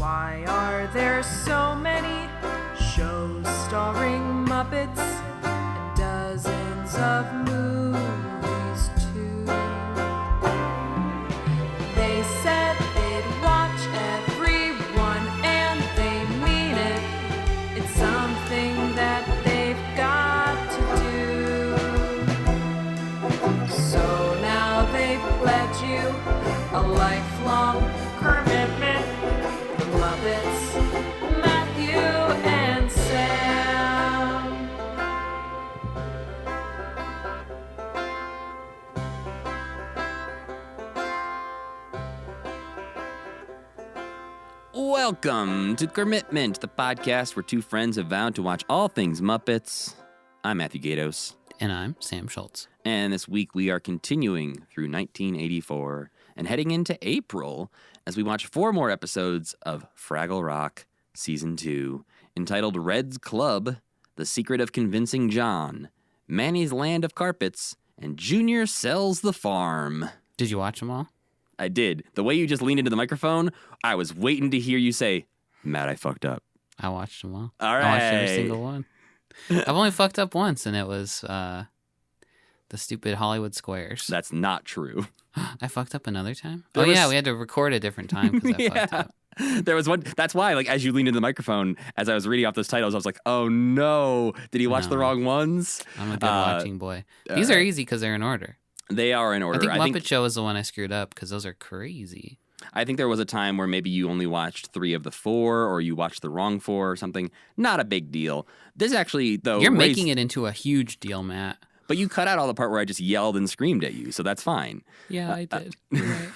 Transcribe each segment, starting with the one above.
Why are there so many shows starring Muppets and dozens of movies too? They said they'd watch everyone and they mean it. It's something that they've got to do. So now they've pledged you a lifelong commitment. The Muppets, Matthew and Sam. Welcome to Commitment, the podcast where two friends have vowed to watch all things Muppets. I'm Matthew Gatos. And I'm Sam Schultz. And this week we are continuing through 1984 and heading into April as we watch 4 more episodes of Fraggle Rock Season 2, entitled Red's Club, The Secret of Convincing John, Manny's Land of Carpets, and Junior Sells the Farm. Did you watch them all? I did. The way you just leaned into the microphone, I was waiting to hear you say, Matt, I fucked up. I watched them all. All right. I watched every single one. I've only fucked up once, and it was the stupid Hollywood Squares. That's not true. I fucked up another time? There was- yeah, we had to record a different time because I fucked up. There was one. That's why, like, as you leaned into the microphone, as I was reading off those titles, I was like, oh no, did he watch the No. wrong ones? I'm a good watching boy. These are easy because they're in order. They are in order. I think Muppet Show is the one I screwed up because those are crazy. I think there was a time where maybe you only watched 3 of the 4, or you watched the wrong 4 or something. Not a big deal. This actually, though, You're making it into a huge deal, Matt. But you cut out all the part where I just yelled and screamed at you, so that's fine. Yeah, I did. You're right.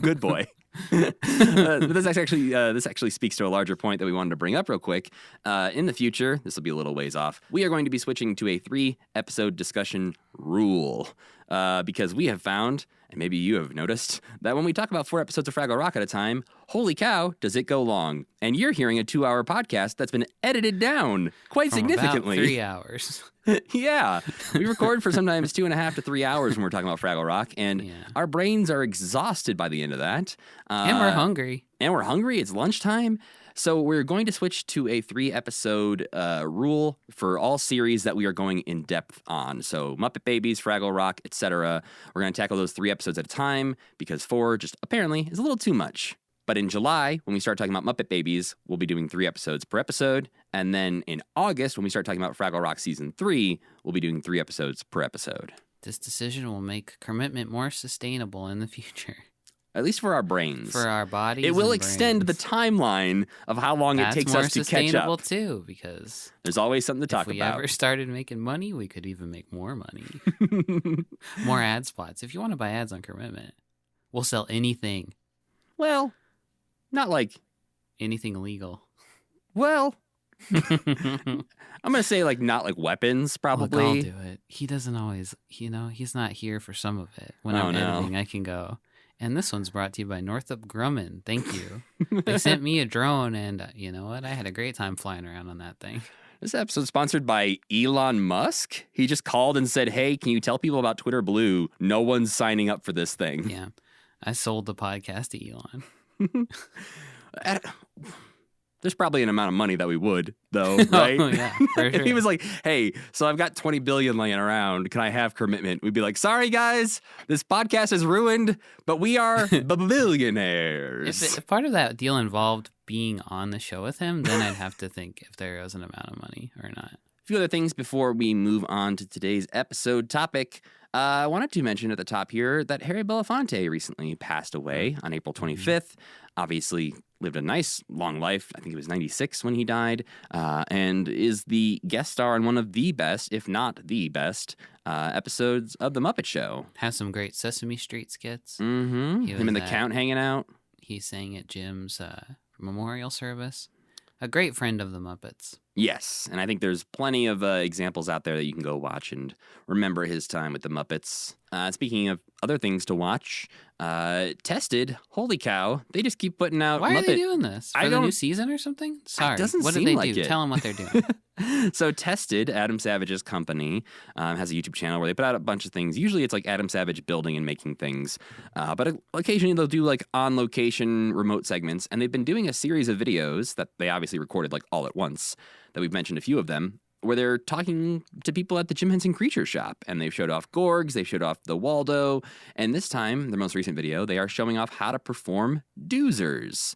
Good boy. This actually speaks to a larger point that we wanted to bring up real quick. In the future, this will be a little ways off, we are going to be switching to a 3-episode discussion rule because we have found, and maybe you have noticed, that when we talk about 4 episodes of Fraggle Rock at a time, holy cow, does it go long. And you're hearing a 2-hour podcast that's been edited down quite From significantly. about 3 hours. Yeah. We record for sometimes 2.5 to 3 hours when we're talking about Fraggle Rock, and our brains are exhausted by the end of that. And we're hungry. It's lunchtime. So we're going to switch to a 3-episode rule for all series that we are going in depth on. So Muppet Babies, Fraggle Rock, etc. We're going to tackle those 3 episodes at a time because 4 just apparently is a little too much. But in July, when we start talking about Muppet Babies, we'll be doing 3 episodes per episode. And then in August, when we start talking about Fraggle Rock Season 3, we'll be doing 3 episodes per episode. This decision will make commitment more sustainable in the future. At least for our brains. For our bodies. It will and extend brains. the timeline of how long it takes us to catch That's more sustainable up. too, because There's always something to talk if we about. ever started making money, we could even make more money. More ad spots. If you want to buy ads on commitment, we'll sell anything. Well, not like... Anything illegal. Well... I'm going to say, like, not like weapons, probably. Look, I'll do it. He doesn't always, he's not here for some of it. When I'm editing, I can go. And this one's brought to you by Northrop Grumman. Thank you. They sent me a drone, and you know what? I had a great time flying around on that thing. This episode's sponsored by Elon Musk. He just called and said, hey, can you tell people about Twitter Blue? No one's signing up for this thing. Yeah. I sold the podcast to Elon. There's probably an amount of money that we would, though, right? Oh, yeah, for If sure. he was like, hey, so I've got 20 billion laying around. Can I have commitment? We'd be like, sorry, guys, this podcast is ruined, but we are billionaires. If part of that deal involved being on the show with him, then I'd have to think if there was an amount of money or not. A few other things before we move on to today's episode topic. I wanted to mention at the top here that Harry Belafonte recently passed away on April 25th. Obviously lived a nice long life. I think he was 96 when he died, and is the guest star on one of the best, if not the best, episodes of The Muppet Show. Has some great Sesame Street skits. Mm-hmm. Him and the Count hanging out. He sang at Jim's memorial service. A great friend of the Muppets. Yes, and I think there's plenty of examples out there that you can go watch and remember his time with the Muppets. Speaking of other things to watch, Tested, holy cow, they just keep putting out Why are they Muppet. doing this? For the new season or something? Sorry. doesn't what seem did they like do? it. Tell them what they're doing. So Tested, Adam Savage's company, has a YouTube channel where they put out a bunch of things. Usually it's like Adam Savage building and making things. But occasionally they'll do like on-location remote segments. And they've been doing a series of videos that they obviously recorded like all at once, that we've mentioned a few of them, where they're talking to people at the Jim Henson Creature Shop. And they've showed off Gorgs, they've showed off the Waldo, and this time, their most recent video, they are showing off how to perform doozers.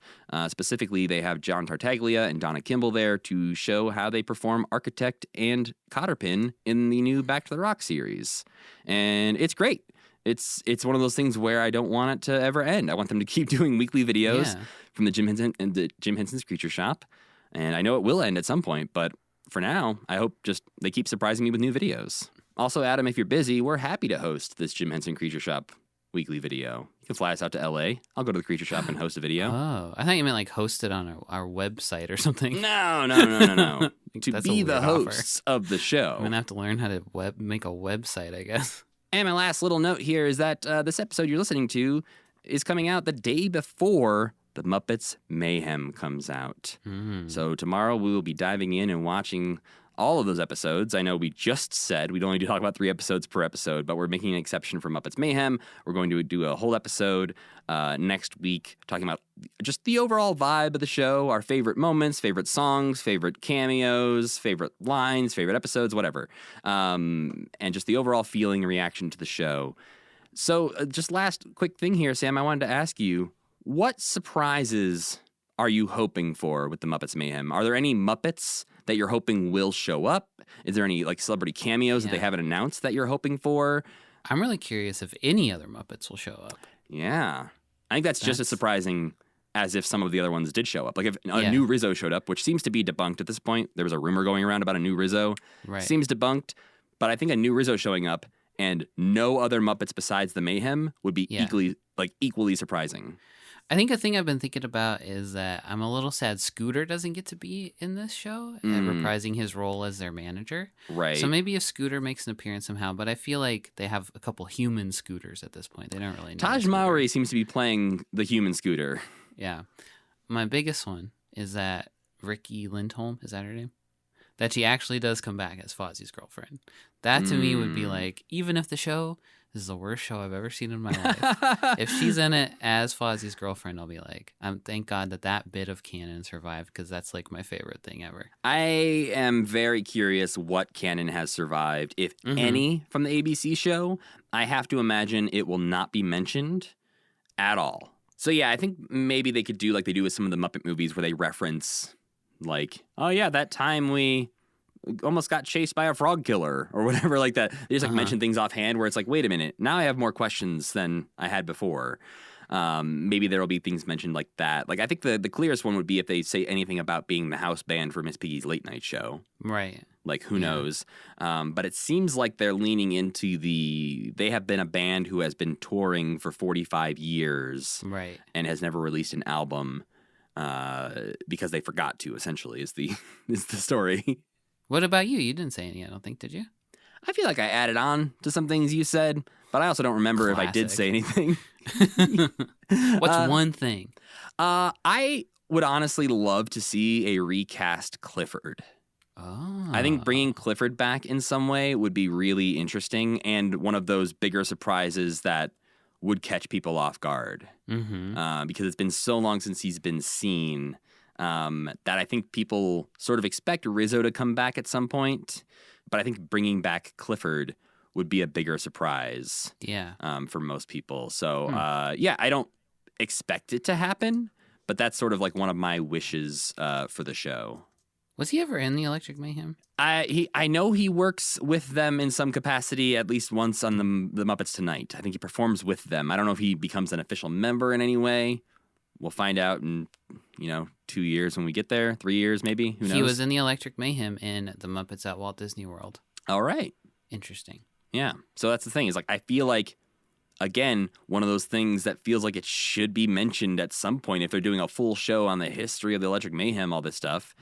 Specifically, they have John Tartaglia and Donna Kimball there to show how they perform Architect and Cotterpin in the new Back to the Rock series. And it's great. It's one of those things where I don't want it to ever end. I want them to keep doing weekly videos from the Jim Henson's Creature Shop. And I know it will end at some point, but for now, I hope just they keep surprising me with new videos. Also, Adam, if you're busy, we're happy to host this Jim Henson Creature Shop weekly video. You can fly us out to LA. I'll go to the Creature Shop and host a video. Oh, I thought you meant like host it on our website or something. No. To That's be a the weird hosts of the show. I'm going to have to learn how to make a website, I guess. And my last little note here is that this episode you're listening to is coming out the day before The Muppets Mayhem comes out. So tomorrow we will be diving in and watching all of those episodes. I know we just said we'd only talk about 3 episodes per episode, but we're making an exception for Muppets Mayhem. We're going to do a whole episode next week talking about just the overall vibe of the show, our favorite moments, favorite songs, favorite cameos, favorite lines, favorite episodes, whatever. And just the overall feeling and reaction to the show. So just last quick thing here, Sam, I wanted to ask you, what surprises are you hoping for with the Muppets Mayhem? Are there any Muppets that you're hoping will show up? Is there any like celebrity cameos that they haven't announced that you're hoping for? I'm really curious if any other Muppets will show up. Yeah. I think that's just as surprising as if some of the other ones did show up. Like if a new Rizzo showed up, which seems to be debunked at this point. There was a rumor going around about a new Rizzo. Right. Seems debunked. But I think a new Rizzo showing up and no other Muppets besides the Mayhem would be equally surprising. I think a thing I've been thinking about is that I'm a little sad Scooter doesn't get to be in this show and reprising his role as their manager. Right. So maybe if Scooter makes an appearance somehow, but I feel like they have a couple human Scooters at this point. They don't really know. Taj Mowry seems to be playing the human Scooter. Yeah. My biggest one is that Ricky Lindholm, is that her name? That she actually does come back as Fozzie's girlfriend. That to me would be like, even if the show, this is the worst show I've ever seen in my life. If she's in it as Fozzie's girlfriend, I'll be like, thank God that bit of canon survived, because that's like my favorite thing ever. I am very curious what canon has survived, if any, from the ABC show. I have to imagine it will not be mentioned at all. So yeah, I think maybe they could do like they do with some of the Muppet movies where they reference like, oh yeah, that time we almost got chased by a frog killer or whatever like that. They just like mention things offhand where it's like, wait a minute, now I have more questions than I had before. Maybe there will be things mentioned like that. Like I think the clearest one would be if they say anything about being the house band for Miss Piggy's late night show. Right. Like who knows? But it seems like they're leaning into they have been a band who has been touring for 45 years. Right. And has never released an album because they forgot to, essentially, is the story. What about you? You didn't say any, I don't think, did you? I feel like I added on to some things you said, but I also don't remember if I did say anything. What's one thing? I would honestly love to see a recast Clifford. Oh. I think bringing Clifford back in some way would be really interesting and one of those bigger surprises that would catch people off guard. Because it's been so long since he's been seen that I think people sort of expect Rizzo to come back at some point. But I think bringing back Clifford would be a bigger surprise for most people. So, I don't expect it to happen, but that's sort of like one of my wishes for the show. Was he ever in the Electric Mayhem? I know he works with them in some capacity at least once on the Muppets Tonight. I think he performs with them. I don't know if he becomes an official member in any way. We'll find out in, 2 years when we get there, 3 years maybe. Who knows? He was in the Electric Mayhem in the Muppets at Walt Disney World. All right. Interesting. Yeah. So that's the thing is like I feel like, again, one of those things that feels like it should be mentioned at some point if they're doing a full show on the history of the Electric Mayhem, all this stuff.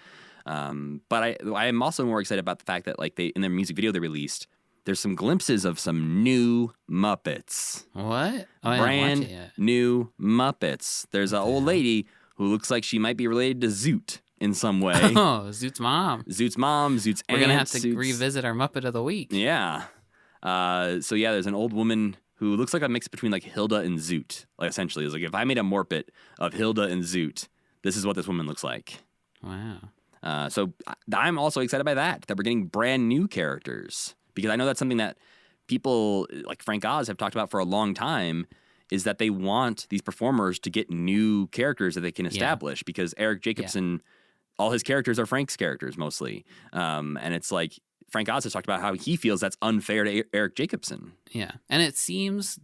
But I am also more excited about the fact that like in their music video they released, there's some glimpses of some new Muppets. What? Oh, I didn't watch Brand it yet. new Muppets. There's an old lady who looks like she might be related to Zoot in some way. Oh, Zoot's mom. Zoot's mom, Zoot's aunt. We're going to have to Zoot's... revisit our Muppet of the Week. Yeah. So yeah, there's an old woman who looks like a mix between like Hilda and Zoot. Like essentially, it's like if I made a Morpet of Hilda and Zoot, this is what this woman looks like. Wow. So I'm also excited by that we're getting brand new characters, because I know that's something that people like Frank Oz have talked about for a long time, is that they want these performers to get new characters that they can establish, because Eric Jacobson, all his characters are Frank's characters mostly. And it's like Frank Oz has talked about how he feels that's unfair to Eric Jacobson. Yeah. And it seems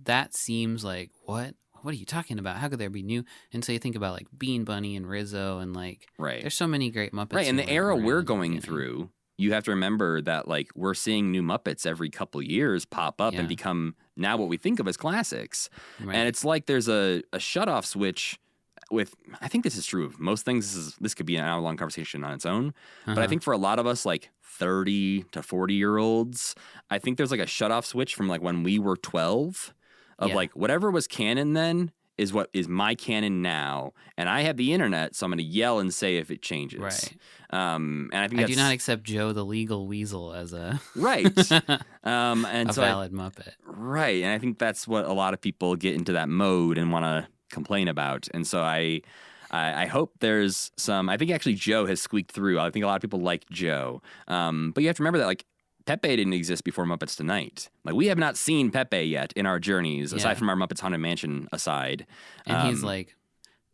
like, what? What are you talking about? How could there be new? And so you think about like Bean Bunny and Rizzo and like, there's so many great Muppets. Right. And the era we're going beginning. through, you have to remember that like we're seeing new Muppets every couple years pop up and become now what we think of as classics. Right. And it's like there's a shutoff switch with, I think this is true of most things. This could be an hour-long conversation on its own. But I think for a lot of us, like 30 to 40-year-olds, I think there's like a shutoff switch from like when we were 12 of like whatever was canon then is what is my canon now, and I have the internet, so I'm going to yell and say if it changes. Right. And I think I do not accept Joe the Legal Weasel as a right. And a so valid Muppet. Right, and I think that's what a lot of people get into that mode and want to complain about. And so I hope there's some. I think actually Joe has squeaked through. I think a lot of people like Joe, but you have to remember that like Pepe didn't exist before Muppets Tonight. Like we have not seen Pepe yet in our journeys, aside from our Muppets Haunted Mansion aside. And he's like,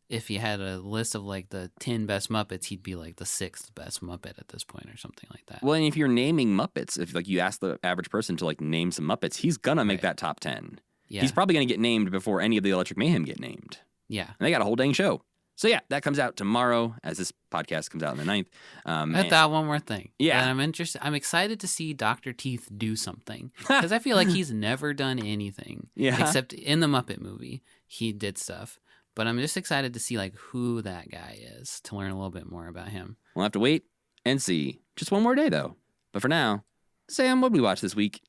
if you had a list of like the 10 best Muppets, he'd be like the 6th best Muppet at this point or something like that. Well, and if you're naming Muppets, if like you ask the average person to like name some Muppets, he's gonna make that top 10. Yeah. He's probably gonna get named before any of the Electric Mayhem get named. Yeah. And they got a whole dang show. So yeah, that comes out tomorrow as this podcast comes out on the 9th. I thought one more thing. Yeah. And I'm excited to see Dr. Teeth do something, because I feel like he's never done anything. Yeah. Except in the Muppet movie, he did stuff. But I'm just excited to see like who that guy is, to learn a little bit more about him. We'll have to wait and see. Just one more day though. But for now, Sam, what did we watch this week?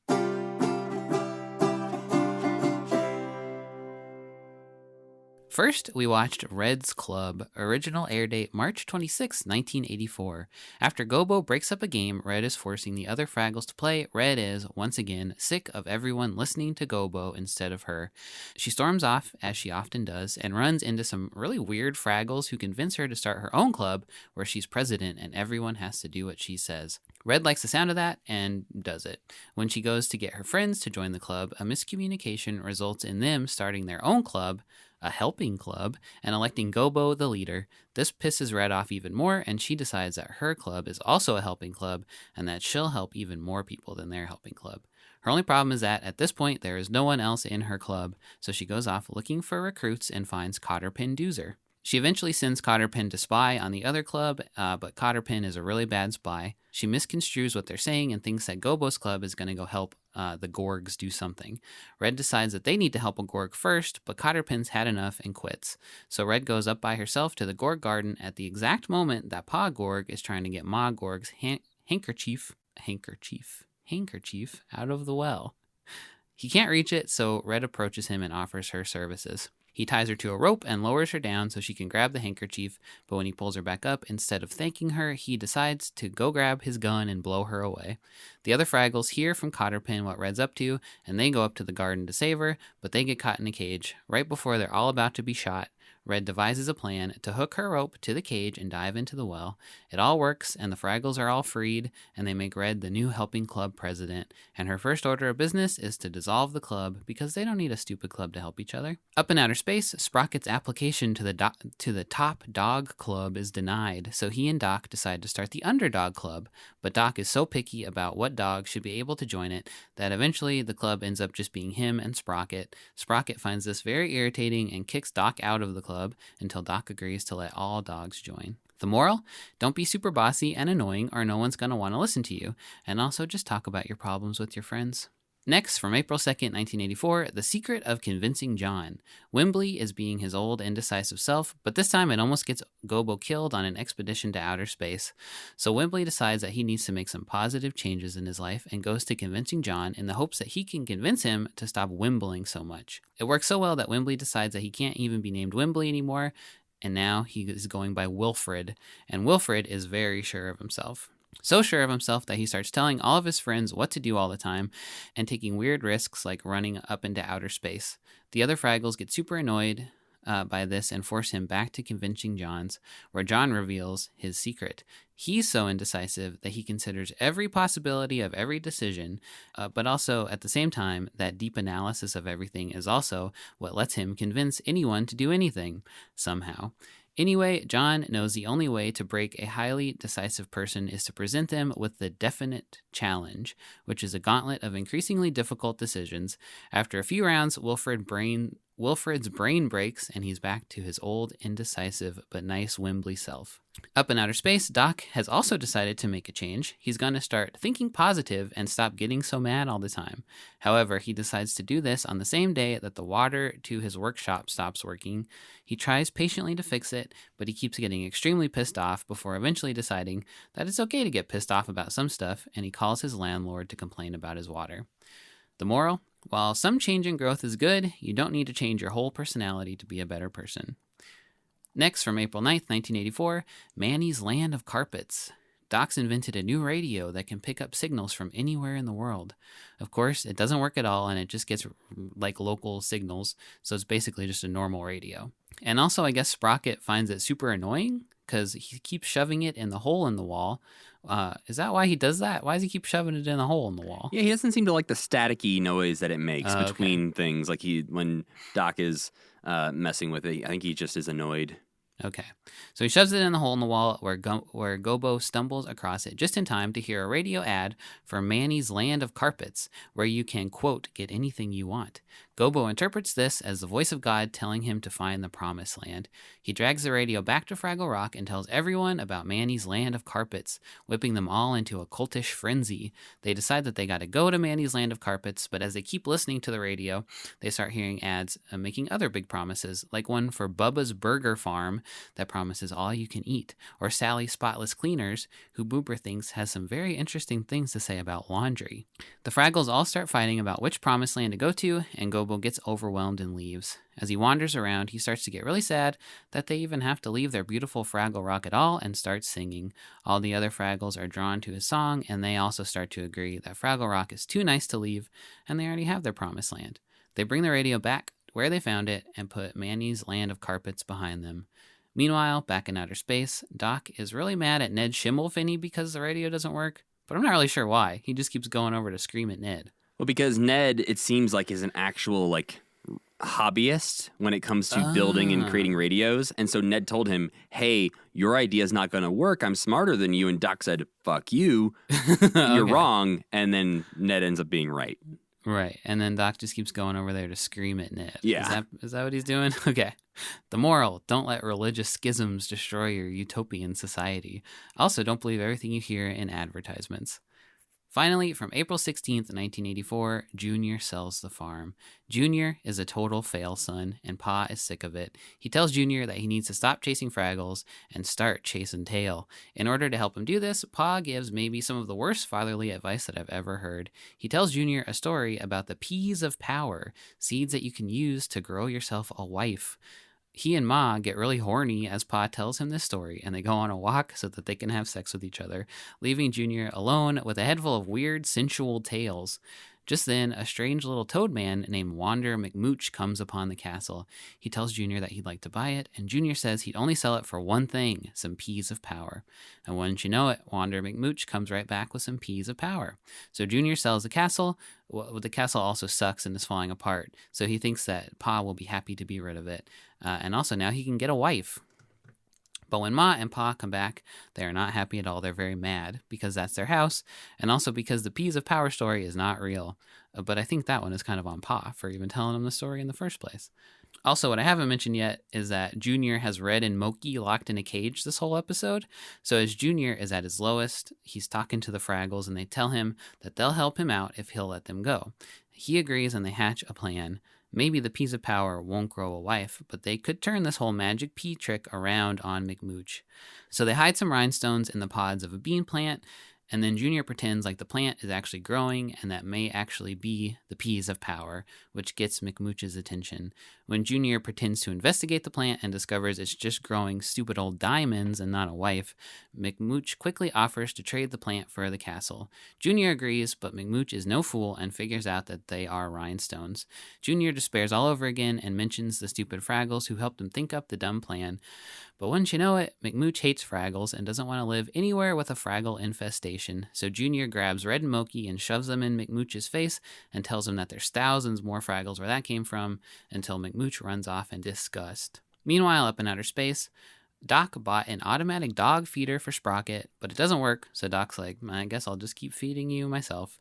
First, we watched Red's Club, original air date March 26, 1984. After Gobo breaks up a game Red is forcing the other Fraggles to play, Red is, once again, sick of everyone listening to Gobo instead of her. She storms off, as she often does, and runs into some really weird Fraggles who convince her to start her own club where she's president and everyone has to do what she says. Red likes the sound of that and does it. When she goes to get her friends to join the club, a miscommunication results in them starting their own club, a helping club, and electing Gobo the leader. This pisses Red off even more, and she decides that her club is also a helping club, and that she'll help even more people than their helping club. Her only problem is that, at this point, there is no one else in her club, so she goes off looking for recruits and finds Cotterpin Doozer. She eventually sends Cotterpin to spy on the other club, but Cotterpin is a really bad spy. She misconstrues what they're saying and thinks that Gobo's club is going to go help the Gorgs do something. Red decides that they need to help a Gorg first, but Cotterpin's had enough and quits. So Red goes up by herself to the Gorg garden at the exact moment that Pa Gorg is trying to get Ma Gorg's handkerchief out of the well. He can't reach it, so Red approaches him and offers her services. He ties her to a rope and lowers her down so she can grab the handkerchief, but when he pulls her back up, instead of thanking her, he decides to go grab his gun and blow her away. The other Fraggles hear from Cotterpin what Red's up to, and they go up to the garden to save her, but they get caught in a cage. Right before they're all about to be shot, Red devises a plan to hook her rope to the cage and dive into the well. It all works, and the Fraggles are all freed, and they make Red the new helping club president. And her first order of business is to dissolve the club, because they don't need a stupid club to help each other. Up in outer space, Sprocket's application to the top dog club is denied, so he and Doc decide to start the underdog club. But Doc is so picky about what dog should be able to join it that eventually the club ends up just being him and Sprocket. Sprocket finds this very irritating and kicks Doc out of the club until Doc agrees to let all dogs join. The moral? Don't be super bossy and annoying or no one's going to want to listen to you. And also just talk about your problems with your friends. Next, from April 2nd, 1984, The Secret of Convincing John. Wembley is being his old indecisive self, but this time it almost gets Gobo killed on an expedition to outer space. So Wembley decides that he needs to make some positive changes in his life and goes to Convincing John in the hopes that he can convince him to stop Wembling so much. It works so well that Wembley decides that he can't even be named Wembley anymore, and now he is going by Wilfred, and Wilfred is very sure of himself. So sure of himself that he starts telling all of his friends what to do all the time and taking weird risks like running up into outer space. The other Fraggles get super annoyed by this and force him back to Convincing John's, where John reveals his secret. He's so indecisive that he considers every possibility of every decision, but also at the same time, that deep analysis of everything is also what lets him convince anyone to do anything, somehow. Anyway, John knows the only way to break a highly decisive person is to present them with the definite challenge, which is a gauntlet of increasingly difficult decisions. After a few rounds, Wilfred's brain breaks, and he's back to his old, indecisive, but nice Wembley self. Up in outer space, Doc has also decided to make a change. He's going to start thinking positive and stop getting so mad all the time. However, he decides to do this on the same day that the water to his workshop stops working. He tries patiently to fix it, but he keeps getting extremely pissed off before eventually deciding that it's okay to get pissed off about some stuff, and he calls his landlord to complain about his water. The moral? While some change and growth is good, you don't need to change your whole personality to be a better person. Next, from April 9th, 1984, Manny's Land of Carpets. Doc's invented a new radio that can pick up signals from anywhere in the world. Of course, it doesn't work at all, and it just gets like local signals, so it's basically just a normal radio. And also, I guess Sprocket finds it super annoying because he keeps shoving it in the hole in the wall. Is that why he does that? Why does he keep shoving it in the hole in the wall? Yeah, he doesn't seem to like the staticky noise that it makes between things. Like when Doc is messing with it, I think he just is annoyed. Okay, so he shoves it in the hole in the wall where Gobo stumbles across it just in time to hear a radio ad for Manny's Land of Carpets, where you can, quote, get anything you want. Gobo interprets this as the voice of God telling him to find the promised land. He drags the radio back to Fraggle Rock and tells everyone about Manny's Land of Carpets, whipping them all into a cultish frenzy. They decide that they gotta go to Manny's Land of Carpets, but as they keep listening to the radio, they start hearing ads making other big promises, like one for Bubba's Burger Farm that promises all you can eat, or Sally Spotless Cleaners, who Boober thinks has some very interesting things to say about laundry. The Fraggles all start fighting about which promised land to go to, and Gobo gets overwhelmed and leaves. As he wanders around, he starts to get really sad that they even have to leave their beautiful Fraggle Rock at all and starts singing. All the other Fraggles are drawn to his song, and they also start to agree that Fraggle Rock is too nice to leave, and they already have their promised land. They bring the radio back where they found it and put Manny's Land of Carpets behind them. Meanwhile, back in outer space, Doc is really mad at Ned Schimmelfinny because the radio doesn't work, but I'm not really sure why. He just keeps going over to scream at Ned. Well, because Ned, it seems like, is an actual, hobbyist when it comes to building and creating radios. And so Ned told him, hey, your idea's not going to work. I'm smarter than you. And Doc said, fuck you. You're wrong. And then Ned ends up being right. Right. And then Doc just keeps going over there to scream at Ned. Yeah. Is that what he's doing? Okay. The moral, don't let religious schisms destroy your utopian society. Also, don't believe everything you hear in advertisements. Finally, from April 16th, 1984, Junior sells the farm. Junior is a total fail son, and Pa is sick of it. He tells Junior that he needs to stop chasing Fraggles and start chasing tail. In order to help him do this, Pa gives maybe some of the worst fatherly advice that I've ever heard. He tells Junior a story about the peas of power, seeds that you can use to grow yourself a wife. He and Ma get really horny as Pa tells him this story, and they go on a walk so that they can have sex with each other, leaving Junior alone with a head full of weird, sensual tales. Just then, a strange little toad man named Wander McMooch comes upon the castle. He tells Junior that he'd like to buy it, and Junior says he'd only sell it for one thing, some peas of power. And wouldn't you know it, Wander McMooch comes right back with some peas of power. So Junior sells the castle. Well, the castle also sucks and is falling apart, so he thinks that Pa will be happy to be rid of it. And also now he can get a wife. But when Ma and Pa come back, they are not happy at all. They're very mad because that's their house, and also because the Peas of Power story is not real. But I think that one is kind of on Pa for even telling them the story in the first place. Also, what I haven't mentioned yet is that Junior has Red and Moki locked in a cage this whole episode. So as Junior is at his lowest, he's talking to the Fraggles and they tell him that they'll help him out if he'll let them go. He agrees and they hatch a plan. Maybe the Peas of Power won't grow a wife, but they could turn this whole magic pea trick around on McMooch. So they hide some rhinestones in the pods of a bean plant, and then Junior pretends like the plant is actually growing and that may actually be the Peas of Power, which gets McMooch's attention. When Junior pretends to investigate the plant and discovers it's just growing stupid old diamonds and not a wife, McMooch quickly offers to trade the plant for the castle. Junior agrees, but McMooch is no fool and figures out that they are rhinestones. Junior despairs all over again and mentions the stupid Fraggles who helped him think up the dumb plan. But wouldn't you know it, McMooch hates Fraggles and doesn't want to live anywhere with a Fraggle infestation. So Junior grabs Red and Moki and shoves them in McMooch's face and tells him that there's thousands more Fraggles where that came from, until McMooch runs off in disgust. Meanwhile, up in outer space, Doc bought an automatic dog feeder for Sprocket, but it doesn't work, so Doc's like, I guess I'll just keep feeding you myself.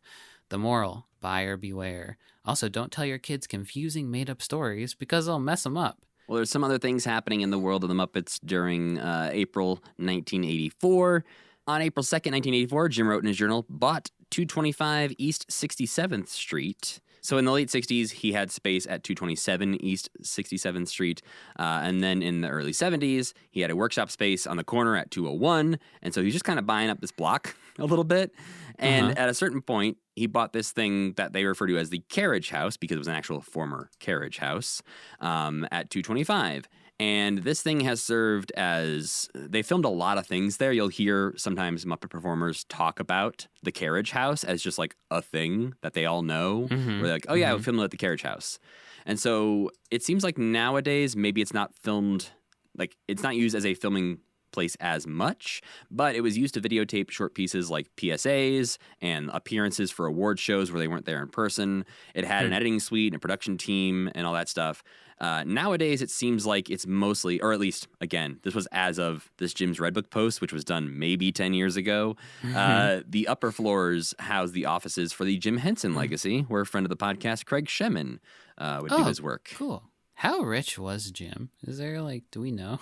The moral, buyer beware. Also, don't tell your kids confusing made-up stories because they'll mess them up. Well, there's some other things happening in the world of the Muppets during April 1984. On April 2nd, 1984, Jim wrote in his journal, bought 225 East 67th Street. So in the late 60s, he had space at 227 East 67th Street. And then in the early 70s, he had a workshop space on the corner at 201. And so he's just kind of buying up this block a little bit. And at a certain point, he bought this thing that they refer to as the Carriage House, because it was an actual former carriage house, at 225. And this thing has served as, they filmed a lot of things there. You'll hear sometimes Muppet performers talk about the Carriage House as just like a thing that they all know. Where they're like, oh yeah, we filmed it at the Carriage House. And so it seems like nowadays, maybe it's not filmed, like it's not used as a filming place as much, but it was used to videotape short pieces like PSAs and appearances for award shows where they weren't there in person. It had an editing suite and a production team and all that stuff. Nowadays, it seems like it's mostly, or at least, again, this was as of this Jim's Redbook post, which was done maybe 10 years ago. The upper floors house the offices for the Jim Henson legacy, where a friend of the podcast, Craig Shemin, would do his work. Cool. How rich was Jim? Is there, like, do we know?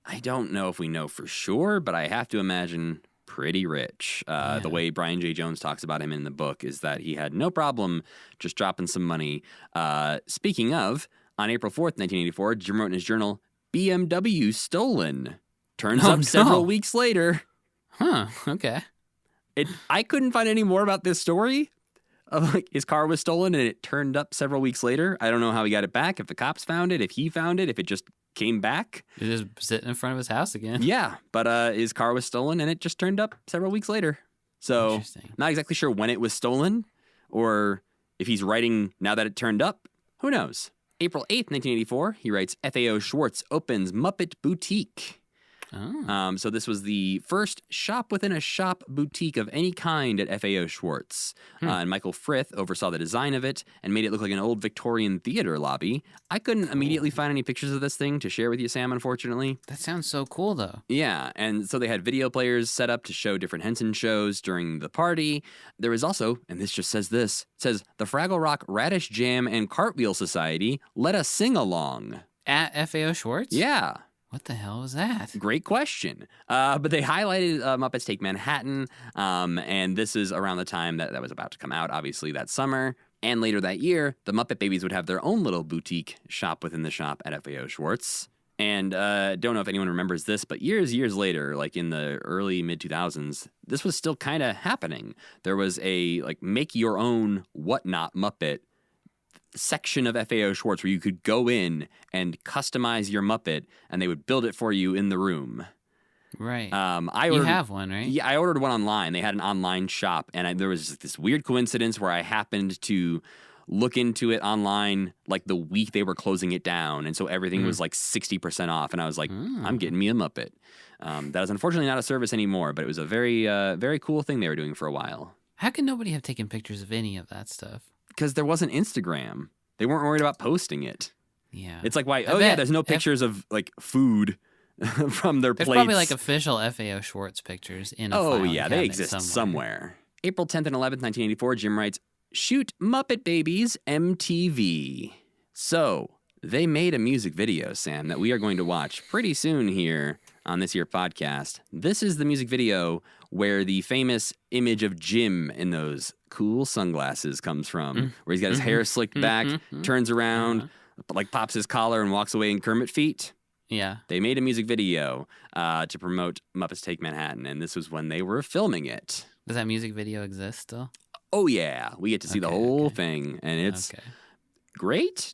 I don't know if we know for sure, but I have to imagine pretty rich. The way Brian J. Jones talks about him in the book is that he had no problem just dropping some money. Speaking of, on April 4th, 1984, Jim wrote in his journal, BMW stolen. Turns up several weeks later. Huh, okay. I couldn't find any more about this story. Like his car was stolen and it turned up several weeks later. I don't know how he got it back, if the cops found it, if he found it, if it just came back. It just sitting in front of his house again. Yeah, but his car was stolen and it just turned up several weeks later. So not exactly sure when it was stolen or if he's writing now that it turned up. Who knows? April 8th, 1984, he writes, FAO Schwartz opens Muppet Boutique. So this was the first shop-within-a-shop boutique of any kind at FAO Schwartz. And Michael Frith oversaw the design of it and made it look like an old Victorian theater lobby. I couldn't immediately find any pictures of this thing to share with you, Sam, unfortunately. That sounds so cool, though. Yeah, and so they had video players set up to show different Henson shows during the party. There was also, and this just says this, it says, the Fraggle Rock Radish Jam and Cartwheel Society, let us sing along. At FAO Schwartz? Yeah. What the hell was that? Great question. But they highlighted Muppets Take Manhattan, and this is around the time that was about to come out, obviously, that summer. And later that year, the Muppet Babies would have their own little boutique shop within the shop at FAO Schwartz. And don't know if anyone remembers this, but years later, like in the early mid-2000s, this was still kind of happening. There was a like make your own whatnot Muppet section of FAO Schwartz where you could go in and customize your Muppet and they would build it for you in the room. Right. You have one, right? Yeah, I ordered one online. They had an online shop, and there was this weird coincidence where I happened to look into it online like the week they were closing it down, and so everything was like 60% off, and I was like, I'm getting me a Muppet. That is unfortunately not a service anymore, but it was a very, very cool thing they were doing for a while. How can nobody have taken pictures of any of that stuff? Because there wasn't Instagram. They weren't worried about posting it. Yeah. It's like, why? There's no pictures of like food from their plates. There's probably like official FAO Schwartz pictures in a file they exist somewhere. April 10th and 11th, 1984, Jim writes, shoot Muppet Babies MTV. So They made a music video, Sam, that we are going to watch pretty soon here on this year podcast. This is the music video where the famous image of Jim in those cool sunglasses comes from, where he's got his hair slicked back, turns around, like pops his collar and walks away in Kermit feet. Yeah. They made a music video to promote Muppets Take Manhattan, and this was when they were filming it. Does that music video exist still? Oh, yeah. We get to see the whole thing, and it's great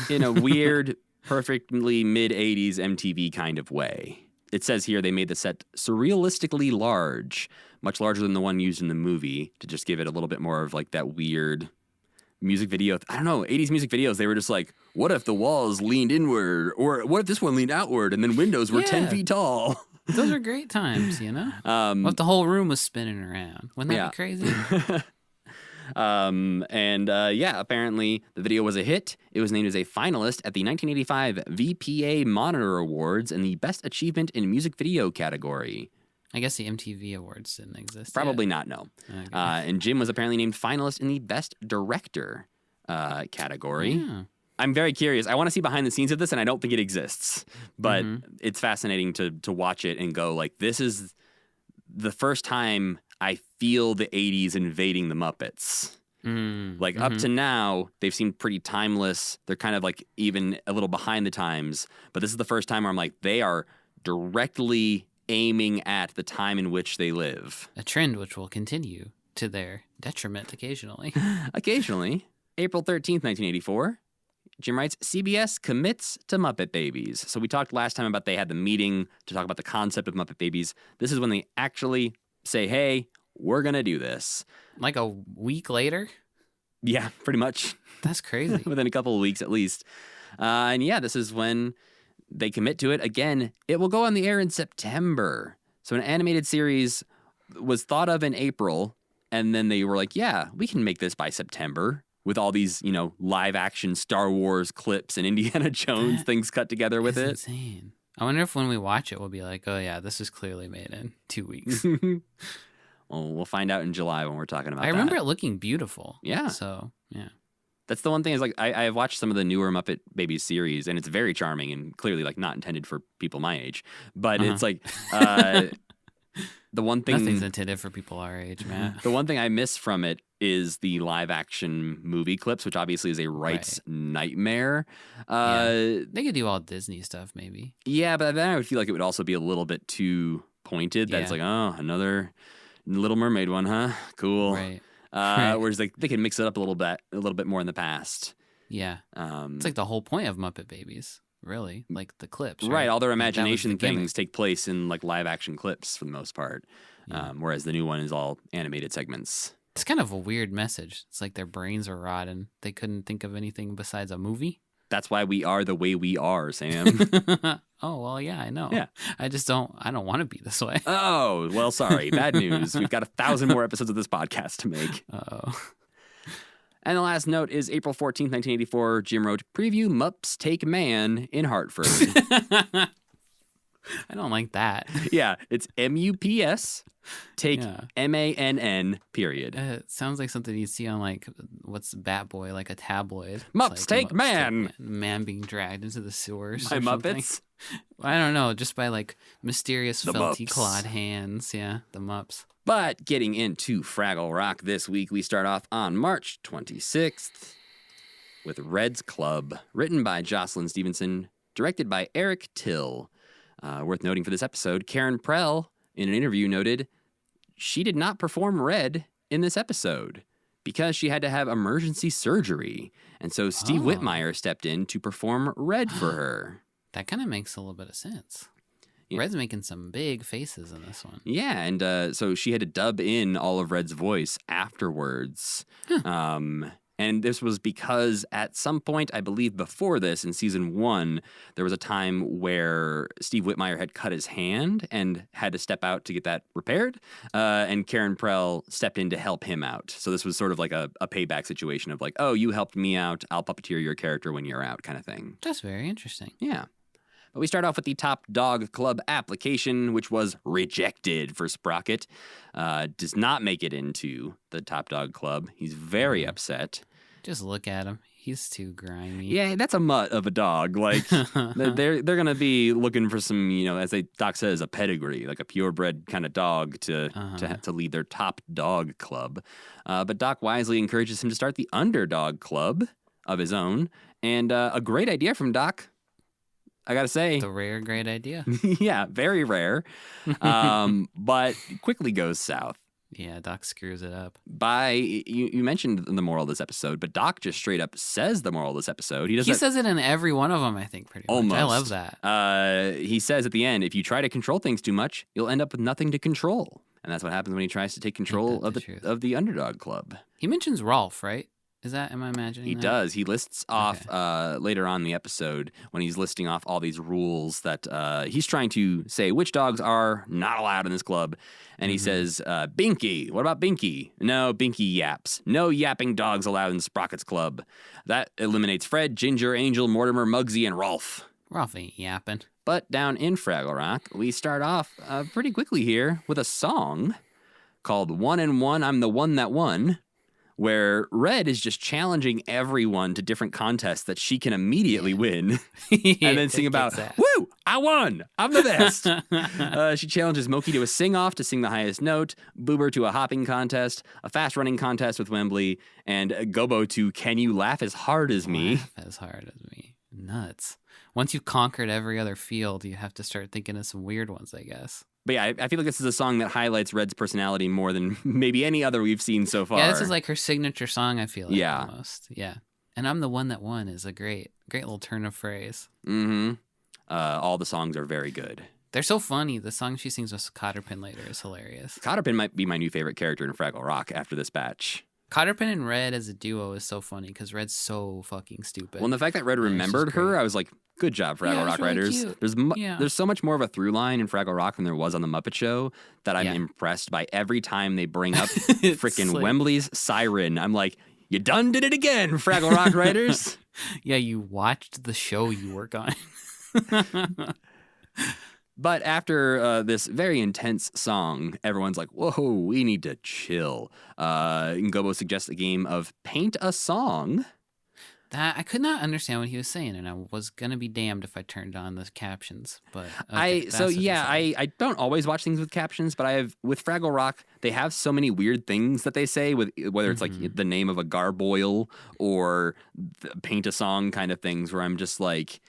in a weird, perfectly mid-'80s MTV kind of way. It says here they made the set surrealistically large, much larger than the one used in the movie, to just give it a little bit more of like that weird music video. I don't know, 80s music videos, they were just like, what if the walls leaned inward? Or what if this one leaned outward and then windows were 10 feet tall? Those are great times, you know? What if the whole room was spinning around? Wouldn't that be crazy? Apparently the video was a hit. It was named as a finalist at the 1985 VPA Monitor Awards in the Best Achievement in Music Video category. I guess the MTV Awards didn't exist Probably yet. not, no. Okay. And Jim was apparently named finalist in the Best Director category. Yeah. I'm very curious. I want to see behind the scenes of this, and I don't think it exists. But it's fascinating to watch it and go, like, this is the first time I feel the 80s invading the Muppets. Up to now, they've seemed pretty timeless. They're kind of like even a little behind the times. But this is the first time where I'm like, they are directly aiming at the time in which they live. A trend which will continue to their detriment occasionally. Occasionally. April 13th, 1984. Jim writes, CBS commits to Muppet Babies. So we talked last time about they had the meeting to talk about the concept of Muppet Babies. This is when they actually say, hey, we're going to do this. Like a week later? Yeah, pretty much. That's crazy. Within a couple of weeks at least. This is when they commit to it. Again, it will go on the air in September. So an animated series was thought of in April, and then they were like, yeah, we can make this by September with all these, live action Star Wars clips and Indiana Jones things cut together with it. Insane. I wonder if when we watch it, we'll be like, oh yeah, this is clearly made in 2 weeks. Well, we'll find out in July when we're talking about that. I remember it looking beautiful. Yeah. So, yeah. That's the one thing is like I have watched some of the newer Muppet Babies series, and it's very charming and clearly like not intended for people my age. But it's like the one thing Nothing's intended for people our age, Matt. The one thing I miss from it is the live action movie clips, which obviously is a rights nightmare. They could do all Disney stuff, maybe. Yeah, but then I would feel like it would also be a little bit too pointed. That it's like, oh, another Little Mermaid one, huh? Cool. Right. Whereas they can mix it up a little bit more in the past. Yeah. It's like the whole point of Muppet Babies, really, like the clips. Right. All their imagination the things take place in like live action clips for the most part. Yeah. Whereas the new one is all animated segments. It's kind of a weird message. It's like their brains are rotten. They couldn't think of anything besides a movie. That's why we are the way we are, Sam. Oh, well, yeah, I know. Yeah. I don't want to be this way. Oh, well, sorry. Bad news. We've got 1,000 more episodes of this podcast to make. Uh-oh. And the last note is April 14th, 1984. Jim wrote, preview Mups Take Man in Hartford. I don't like that. Yeah, it's MUPS take MANN period. It sounds like something you see on like what's Bat Boy, like a tabloid. Mups like take man. Man being dragged into the sewers. By Muppets? I don't know, just by like mysterious The felty Mups. clawed hands. Yeah, the Mups. But getting into Fraggle Rock this week, we start off on March 26th with Red's Club, written by Jocelyn Stevenson, directed by Eric Till. Worth noting for this episode, Karen Prell, in an interview, noted she did not perform Red in this episode because she had to have emergency surgery. And so Steve Whitmire stepped in to perform Red for her. That kind of makes a little bit of sense. Yeah. Red's making some big faces in this one. Yeah, and so she had to dub in all of Red's voice afterwards. Huh. And this was because at some point, I believe before this, in season 1, there was a time where Steve Whitmire had cut his hand and had to step out to get that repaired. And Karen Prell stepped in to help him out. So this was sort of like a payback situation of like, oh, you helped me out, I'll puppeteer your character when you're out kind of thing. That's very interesting. Yeah. But we start off with the Top Dog Club application, which was rejected for Sprocket. Does not make it into the Top Dog Club. He's very upset. Just look at him. He's too grimy. Yeah, that's a mutt of a dog. Like they're gonna be looking for some, as Doc says, a pedigree, like a purebred kind of dog to lead their top dog club. But Doc wisely encourages him to start the underdog club of his own, and a great idea from Doc. I gotta say, The rare great idea. yeah, very rare, but quickly goes south. Yeah, Doc screws it up. You mentioned the moral of this episode, but Doc just straight up says the moral of this episode. He says it in every one of them, I think, pretty much. Almost. I love that. He says at the end, if you try to control things too much, you'll end up with nothing to control. And that's what happens when he tries to take control of the underdog club. He mentions Rolf, right? Am I imagining He that? does. He lists off later on in the episode when he's listing off all these rules that he's trying to say which dogs are not allowed in this club. And he says, Binky. What about Binky? No, Binky yaps. No yapping dogs allowed in Sprocket's club. That eliminates Fred, Ginger, Angel, Mortimer, Muggsy, and Rolf. Rolf ain't yapping. But down in Fraggle Rock, we start off pretty quickly here with a song called 1 and 1, I'm the One That Won, where Red is just challenging everyone to different contests that she can immediately win. And then sing about, woo, I won, I'm the best. She challenges Moki to a sing-off to sing the highest note, Boober to a hopping contest, a fast-running contest with Wembley, and Gobo to Can You Laugh As Hard As Me? Laugh as hard as me. Nuts. Once you've conquered every other field, you have to start thinking of some weird ones, I guess. But yeah, I feel like this is a song that highlights Red's personality more than maybe any other we've seen so far. Yeah, this is like her signature song, I feel like, Yeah. almost. Yeah. And I'm the One That Won is a great little turn of phrase. Mm-hmm. All the songs are very good. They're so funny. The song she sings with Cotterpin later is hilarious. Cotterpin might be my new favorite character in Fraggle Rock after this batch. Cotterpin and Red as a duo is so funny because Red's so fucking stupid. Well, and the fact that Red it's remembered just her, great. I was like, good job, Fraggle Yeah, it was Rock really writers. cute. There's so much more of a through line in Fraggle Rock than there was on the Muppet Show that I'm impressed by every time they bring up freaking like- Wembley's siren. I'm like, you done did it again, Fraggle Rock writers. Yeah, you watched the show you work on. But after this very intense song, everyone's like, whoa, we need to chill. And Gobo suggests a game of Paint a Song. That I could not understand what he was saying, and I was gonna be damned if I turned on the captions. But I don't always watch things with captions, but with Fraggle Rock, they have so many weird things that they say, with whether it's like the name of a garboil or Paint a Song kind of things, where I'm just like,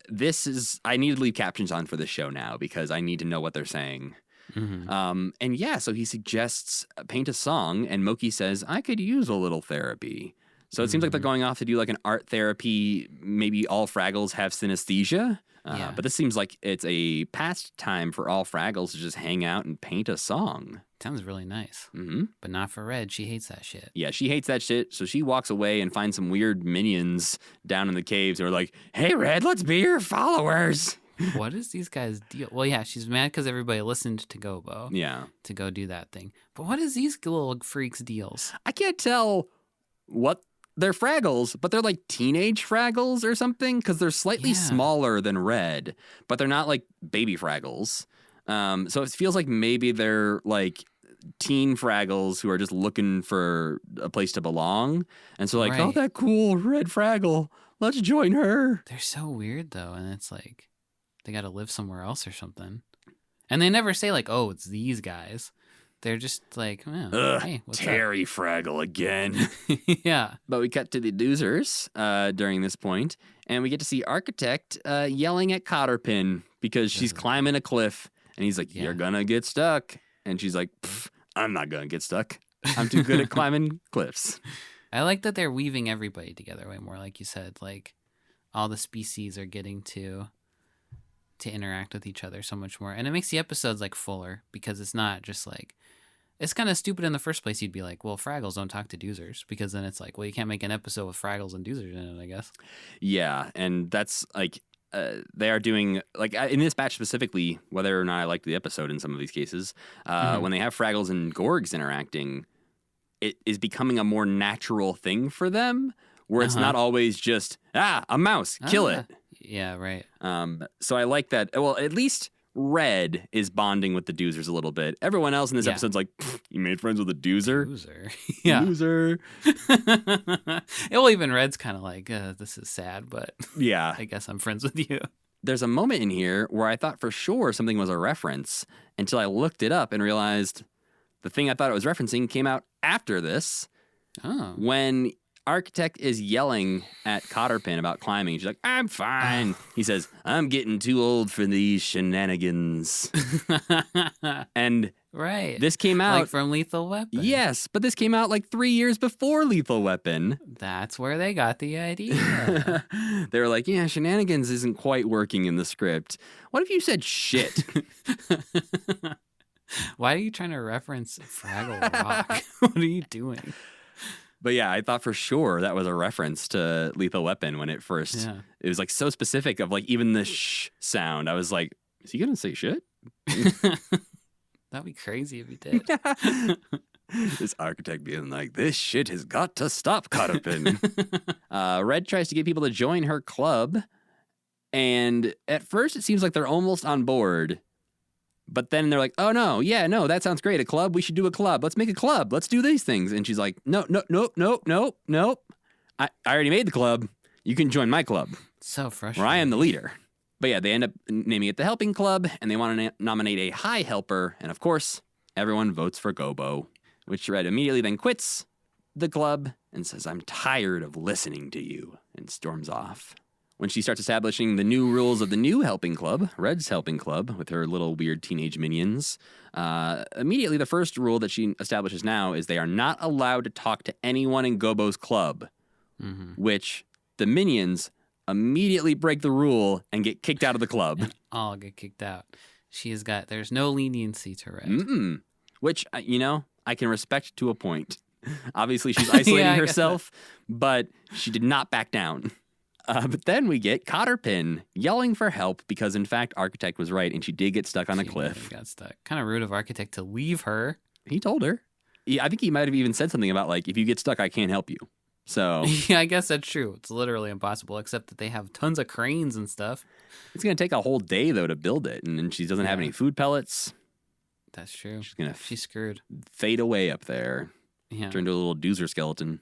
I need to leave captions on for this show now because I need to know what they're saying. And yeah, so he suggests Paint a Song, and Moki says, I could use a little therapy. So it seems like they're going off to do like an art therapy. Maybe all Fraggles have synesthesia. But this seems like it's a pastime for all Fraggles to just hang out and paint a song. Sounds really nice. Mm-hmm. But not for Red. She hates that shit. Yeah, she hates that shit. So she walks away and finds some weird minions down in the caves who are like, hey, Red, let's be your followers. What is these guys' deal? Well, yeah, she's mad because everybody listened to Gobo. Yeah. To go do that thing. But what is these little freaks' deals? I can't tell what they're Fraggles, but they're like teenage Fraggles or something because they're slightly smaller than Red, but they're not like baby Fraggles. So it feels like maybe they're like teen Fraggles who are just looking for a place to belong. And so like, oh, that cool red Fraggle, let's join her. They're so weird though. And it's like they got to live somewhere else or something. And they never say like, oh, it's these guys. They're just like, oh, hey, what's Terry Fraggle again. Yeah. But we cut to the Doozers during this point, and we get to see Architect yelling at Cotterpin because she's climbing a cliff, and he's like, you're gonna get stuck. And she's like, I'm not gonna get stuck. I'm too good at climbing cliffs. I like that they're weaving everybody together way more, like you said. Like, all the species are getting to interact with each other so much more. And it makes the episodes, like, fuller, because it's not just, like... It's kind of stupid in the first place. You'd be like, well, Fraggles don't talk to Doozers, because then it's like, well, you can't make an episode with Fraggles and Doozers in it, I guess. Yeah, and that's like they are doing like in this batch specifically, whether or not I liked the episode in some of these cases, when they have Fraggles and Gorgs interacting, it is becoming a more natural thing for them, where it's not always just a mouse, kill it. Yeah, right. So I like that. Well, at least Red is bonding with the Doozers a little bit. Everyone else in this episode's like, you made friends with a Doozer? Loser. Yeah. Loser. Well, even Red's kind of like, this is sad, but Yeah. I guess I'm friends with you. There's a moment in here where I thought for sure something was a reference until I looked it up and realized the thing I thought it was referencing came out after this. Oh. When Architect is yelling at Cotterpin about climbing. She's like, I'm fine. He says, I'm getting too old for these shenanigans. And right. this came out. Like from Lethal Weapon. Yes, but this came out like 3 years before Lethal Weapon. That's where they got the idea. They were like, yeah, shenanigans isn't quite working in the script. What if you said shit? Why are you trying to reference Fraggle Rock? What are you doing? But yeah, I thought for sure that was a reference to Lethal Weapon when it first, it was like so specific of like even the shh sound. I was like, is he going to say shit? That'd be crazy if he did. This Architect being like, this shit has got to stop, Cotterpin. Red tries to get people to join her club. And at first it seems like they're almost on board. But then they're like, oh, no, that sounds great. A club? We should do a club. Let's make a club. Let's do these things. And she's like, nope. I already made the club. You can join my club. So frustrating. Where I am the leader. But yeah, they end up naming it the Helping Club, and they want to nominate a high helper. And of course, everyone votes for Gobo, which Red immediately then quits the club and says, I'm tired of listening to you, and storms off. When she starts establishing the new rules of the new Helping Club, Red's Helping Club, with her little weird teenage minions, immediately the first rule that she establishes now is they are not allowed to talk to anyone in Gobo's club, which the minions immediately break the rule and get kicked out of the club. And all get kicked out. There's no leniency to Red. Which, I can respect to a point. Obviously, she's isolating herself, but she did not back down. But then we get Cotterpin yelling for help because, in fact, Architect was right, and she did get stuck on a cliff. Really got stuck. Kind of rude of Architect to leave her. He told her. I think he might have even said something about, like, if you get stuck, I can't help you. So yeah, I guess that's true. It's literally impossible, except that they have tons of cranes and stuff. It's going to take a whole day, though, to build it, and then she doesn't have any food pellets. That's true. She's screwed. Fade away up there. Yeah. Turn into a little doozer skeleton.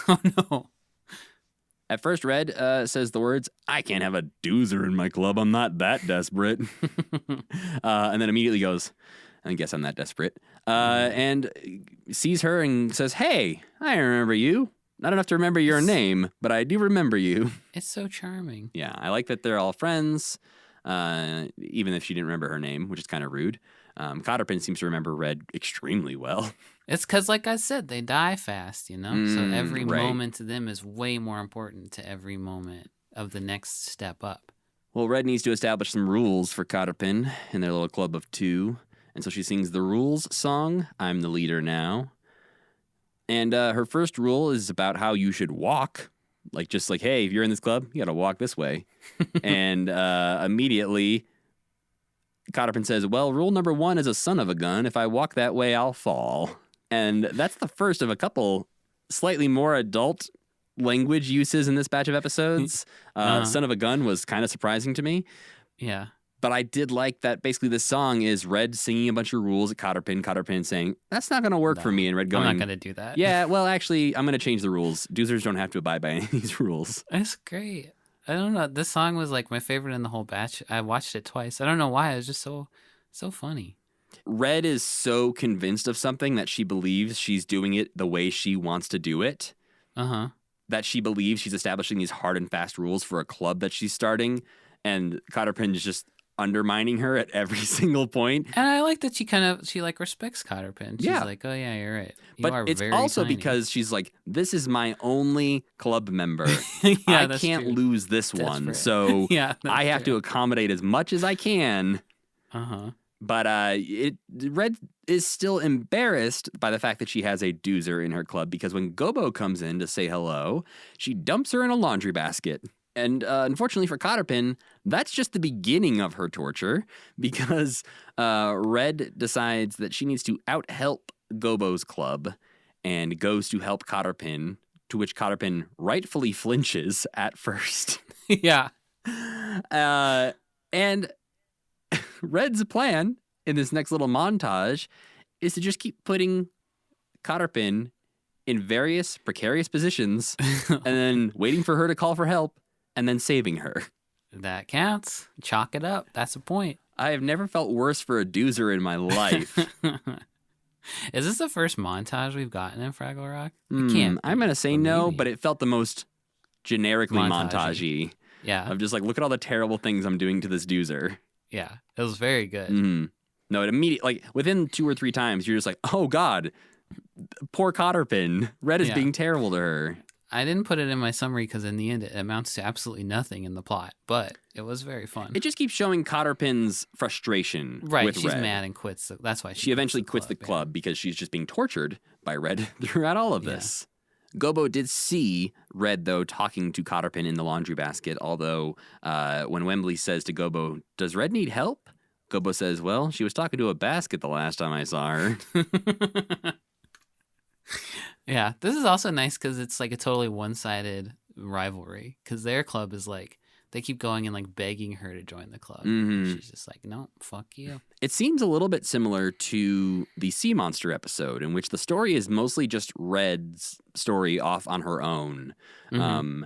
Oh, no. At first, Red says the words, I can't have a doozer in my club. I'm not that desperate. And then immediately goes, I guess I'm that desperate. And sees her and says, hey, I remember you. Not enough to remember your name, but I do remember you. It's so charming. Yeah, I like that they're all friends, even if she didn't remember her name, which is kind of rude. Cotterpin seems to remember Red extremely well. It's because, like I said, they die fast, so every moment to them is way more important to every moment of the next step up. Well, Red needs to establish some rules for Cotterpin in their little club of 2, and so she sings the rules song, I'm the leader now. And her first rule is about how you should walk. Just like, hey, if you're in this club, you got to walk this way. And immediately, Cotterpin says, well, rule number 1 is a son of a gun. If I walk that way, I'll fall. And that's the first of a couple slightly more adult language uses in this batch of episodes. Son of a gun was kind of surprising to me. Yeah. But I did like that basically this song is Red singing a bunch of rules at Cotterpin saying, that's not going to work for me. And Red going, I'm not going to do that. Yeah, well, actually, I'm going to change the rules. Doozers don't have to abide by any of these rules. That's great. I don't know. This song was like my favorite in the whole batch. I watched it twice. I don't know why. It was just so funny. Red is so convinced of something that she believes she's doing it the way she wants to do it. That she believes she's establishing these hard and fast rules for a club that she's starting. And Cotterpin is just undermining her at every single point. And I like that she respects Cotterpin. She's like, oh yeah, you're right. But it's also tiny. Because she's like, this is my only club member. I can't lose this one. So I have to accommodate as much as I can. But Red is still embarrassed by the fact that she has a doozer in her club because when Gobo comes in to say hello, she dumps her in a laundry basket. And unfortunately for Cotterpin, that's just the beginning of her torture because Red decides that she needs to out-help Gobo's club and goes to help Cotterpin, to which Cotterpin rightfully flinches at first. Yeah. And Red's plan in this next little montage is to just keep putting Cotterpin in various precarious positions and then waiting for her to call for help and then saving her. That counts. Chalk it up. That's the point. I have never felt worse for a doozer in my life. Is this the first montage we've gotten in Fraggle Rock? It can't. I'm going to say no, maybe. but it felt the most generically montagey. Yeah. Of just like, look at all the terrible things I'm doing to this doozer. Yeah. It was very good. Mm-hmm. No, it immediately, like within 2 or 3 times, you're just like, oh God, poor Cotterpin. Red is being terrible to her. I didn't put it in my summary because in the end it amounts to absolutely nothing in the plot, but it was very fun. It just keeps showing Cotterpin's frustration with Red. She's mad and quits. That's why she eventually quits the club because she's just being tortured by Red throughout all of this. Gobo did see Red, though, talking to Cotterpin in the laundry basket, although when Wembley says to Gobo, does Red need help? Gobo says, well, she was talking to a basket the last time I saw her. Yeah, this is also nice because it's like a totally one-sided rivalry because their club is like, they keep going and like begging her to join the club. Mm-hmm. She's just like, no, fuck you. It seems a little bit similar to the Sea Monster episode in which the story is mostly just Red's story off on her own. Mm-hmm.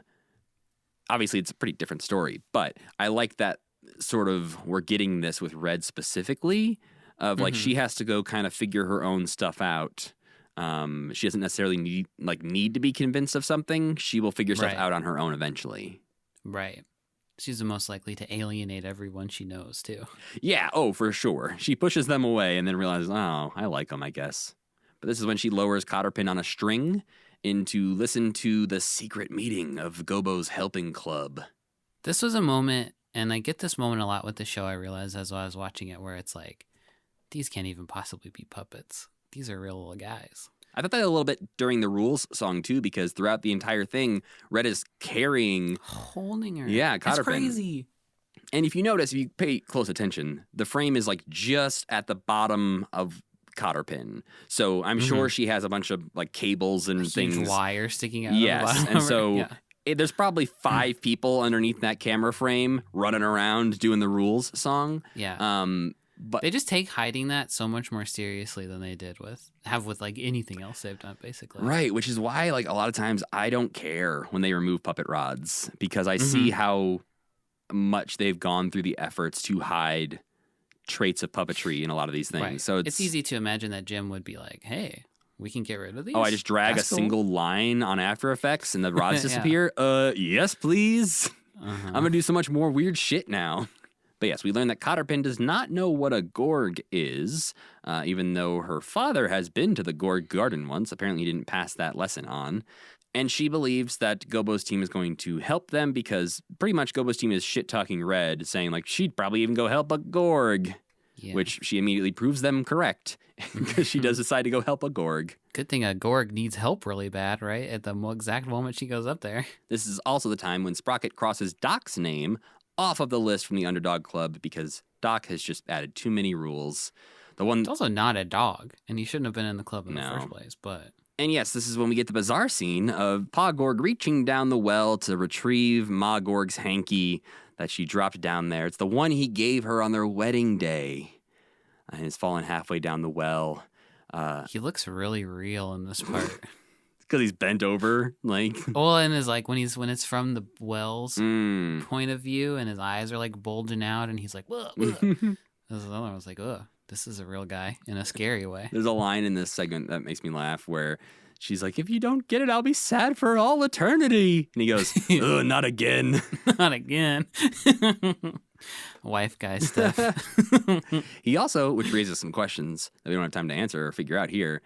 Obviously, it's a pretty different story, but I like that sort of we're getting this with Red specifically of like she has to go kind of figure her own stuff out. She doesn't necessarily need to be convinced of something. She will figure stuff out on her own eventually. Right. She's the most likely to alienate everyone she knows, too. Yeah, oh, for sure. She pushes them away and then realizes, oh, I like them, I guess. But this is when she lowers Cotterpin on a string to listen to the secret meeting of Gobo's helping club. This was a moment, and I get this moment a lot with the show, I realized as I was watching it, where it's like, these can't even possibly be puppets. These are real little guys. I thought that a little bit during the Rules song, too, because throughout the entire thing, Red is holding her. Yeah, Cotterpin. That's crazy. And if you notice, if you pay close attention, the frame is like just at the bottom of Cotterpin. So I'm sure she has a bunch of like cables and things. Huge wire sticking out yes, of the bottom and of her. so there's probably 5 people underneath that camera frame running around doing the Rules song. Yeah. But they just take hiding that so much more seriously than they did with like anything else they've done, basically. Right, which is why like a lot of times I don't care when they remove puppet rods because I see how much they've gone through the efforts to hide traits of puppetry in a lot of these things. Right. So it's easy to imagine that Jim would be like, "Hey, we can get rid of these." Oh, I just drag That's a cool. single line on After Effects and the rods disappear. Yes, please. I'm gonna do so much more weird shit now. But yes, we learned that Cotterpin does not know what a Gorg is, even though her father has been to the Gorg garden once. Apparently, he didn't pass that lesson on. And she believes that Gobo's team is going to help them because pretty much Gobo's team is shit-talking Red, saying like she'd probably even go help a Gorg, which she immediately proves them correct because she does decide to go help a Gorg. Good thing a Gorg needs help really bad, right? At the exact moment she goes up there. This is also the time when Sprocket crosses Doc's name off of the list from the Underdog Club because Doc has just added too many rules. It's also not a dog, and he shouldn't have been in the club in the first place, but... And yes, this is when we get the bizarre scene of Pa Gorg reaching down the well to retrieve Ma Gorg's hanky that she dropped down there. It's the one he gave her on their wedding day. And it's fallen halfway down the well. He looks really real in this part. Because he's bent over, like. Well, and is like when it's from the well's point of view, and his eyes are like bulging out, and he's like, "Whoa!" This is the other one. I was like, "Ugh, this is a real guy in a scary way." There's a line in this segment that makes me laugh where she's like, "If you don't get it, I'll be sad for all eternity." And he goes, "Ugh, not again, not again." Wife guy stuff. He also, which raises some questions that we don't have time to answer or figure out here.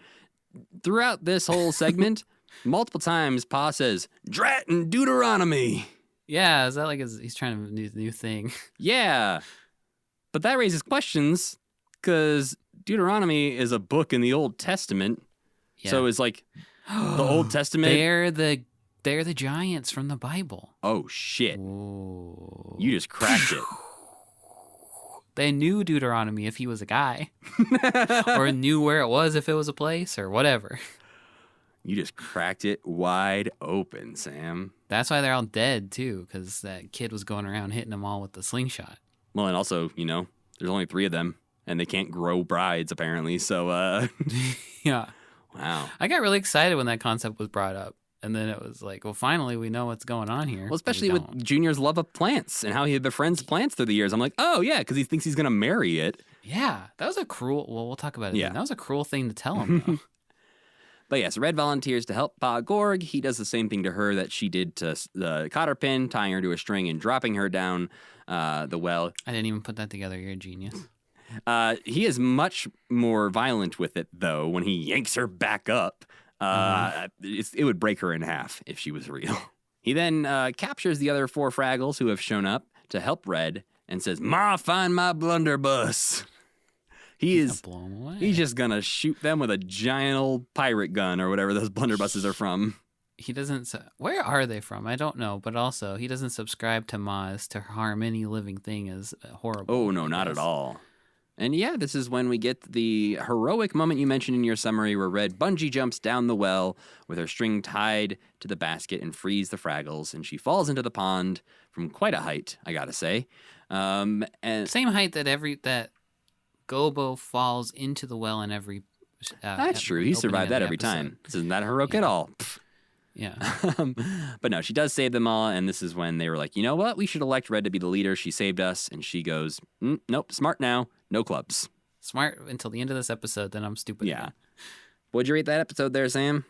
Throughout this whole segment, multiple times Pa says, "Drat and Deuteronomy." Yeah, is that like he's trying to do the new thing? Yeah. But that raises questions because Deuteronomy is a book in the Old Testament. Yeah. So it's like the Old Testament. They're the giants from the Bible. Oh, shit. Ooh. You just cracked it. They knew Deuteronomy if he was a guy. Or knew where it was if it was a place or whatever. You just cracked it wide open, Sam. That's why they're all dead, too, because that kid was going around hitting them all with the slingshot. Well, and also, There's only 3 of them, and they can't grow brides, apparently. So, Yeah. wow. I got really excited when that concept was brought up. And then it was like, well, finally, we know what's going on here. Well, especially with Junior's love of plants and how he befriends plants through the years. I'm like, oh, yeah, because he thinks he's going to marry it. Yeah, that was a cruel... Well, we'll talk about it. Yeah. Then. That was a cruel thing to tell him, though. But yes, Red volunteers to help Pa Gorg. He does the same thing to her that she did to the cotter pin, tying her to a string and dropping her down the well. I didn't even put that together. You're a genius. He is much more violent with it, though, when he yanks her back up. It would break her in half if she was real. He then captures the other 4 Fraggles who have shown up to help Red and says, "Ma, find my blunderbuss." He's just gonna shoot them with a giant old pirate gun or whatever those blunderbusses are from. He doesn't... Where are they from? I don't know. But also, he doesn't subscribe to Maz to harm any living thing is horrible. Oh, no, not at all. And yeah, this is when we get the heroic moment you mentioned in your summary where Red bungee jumps down the well with her string tied to the basket and frees the Fraggles, and she falls into the pond from quite a height, I gotta say. And same height that Gobo falls into the well in every... that's true. He survived that every time. This isn't that heroic at all. Pfft. Yeah. But no, she does save them all, and this is when they were like, you know what? We should elect Red to be the leader. She saved us, and she goes, nope, smart now. No clubs. Smart until the end of this episode, then I'm stupid. Yeah. What'd you rate that episode there, Sam?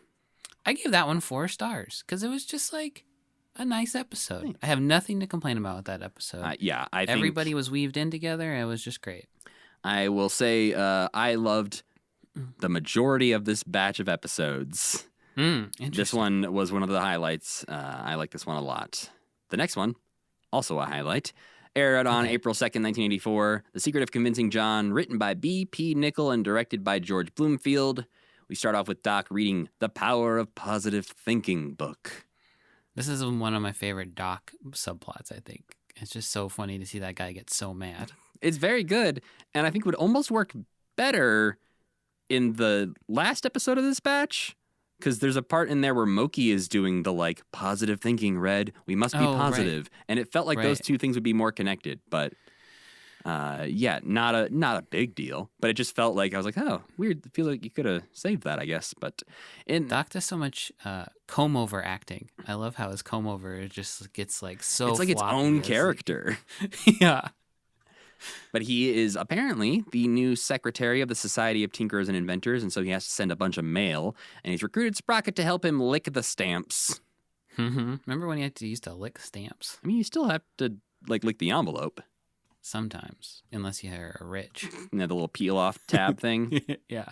I gave that one 4 stars because it was just like a nice episode. Thanks. I have nothing to complain about with that episode. I think everybody was weaved in together. And it was just great. I will say I loved the majority of this batch of episodes. This one was one of the highlights. I like this one a lot. The next one, also a highlight, aired on April 2nd, 1984. The Secret of Convincing John, written by B.P. Nickel and directed by George Bloomfield. We start off with Doc reading The Power of Positive Thinking book. This is one of my favorite Doc subplots, I think. It's just so funny to see that guy get so mad. It's very good, and I think would almost work better in the last episode of this batch. Because there's a part in there where Moki is doing the, like, positive thinking, Red. We must be positive. Right. And it felt like those two things would be more connected. But, yeah, not a big deal. But it just felt like, I was like, oh, weird. It feels like you could have saved that, I guess. But Doc does so much comb-over acting. I love how his comb-over just gets, like, so it's like its own character. Yeah. But he is apparently the new secretary of the Society of Tinkerers and Inventors, and so he has to send a bunch of mail. And he's recruited Sprocket to help him lick the stamps. Mm-hmm. Remember when you used to lick stamps? I mean, you still have to, like, lick the envelope. Sometimes, unless you're rich. You know, the little peel-off tab thing. Yeah.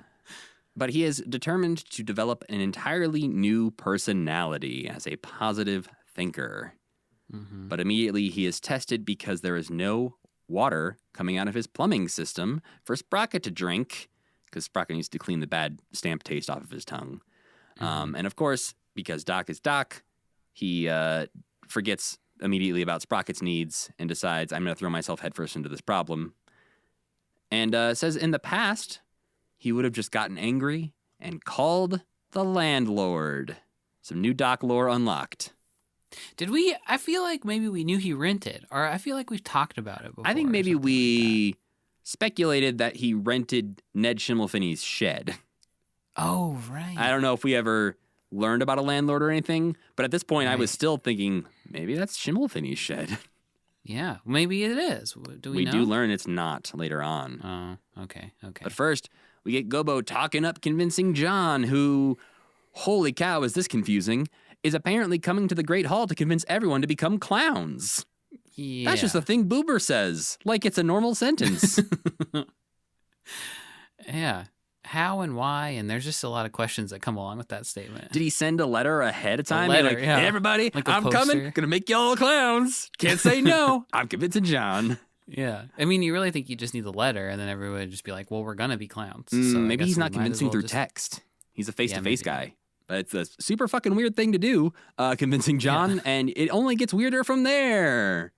But he is determined to develop an entirely new personality as a positive thinker. Mm-hmm. But immediately he is tested because there is no water coming out of his plumbing system for Sprocket to drink, because Sprocket needs to clean the bad stamp taste off of his tongue. Mm-hmm. And of course, because Doc is Doc, he forgets immediately about Sprocket's needs and decides, I'm going to throw myself headfirst into this problem. And says in the past, he would have just gotten angry and called the landlord. Some new Doc lore unlocked. Did we? I feel like maybe we knew he rented, or I feel like we've talked about it before. I think maybe we speculated that he rented Ned Schimmelfinney's shed. Oh, right. I don't know if we ever learned about a landlord or anything, but at this point I was still thinking, maybe that's Schimmelfinney's shed. Yeah, maybe it is. Do we know? We do learn it's not later on. Oh, okay. But first, we get Gobo talking up Convincing John, who, holy cow, is this confusing, is apparently coming to the Great Hall to convince everyone to become clowns. Yeah. That's just the thing Boober says, like it's a normal sentence. Yeah. How and why, and there's just a lot of questions that come along with that statement. Did he send a letter ahead of time? Letter, like, hey, everybody, like I'm coming, gonna make y'all clowns. Can't say no. I'm Convincing John. Yeah. I mean, you really think you just need the letter, and then everyone would just be like, well, we're gonna be clowns. So maybe he's not convincing through text. He's a face-to-face guy. But it's a super fucking weird thing to do, Convincing John, and it only gets weirder from there.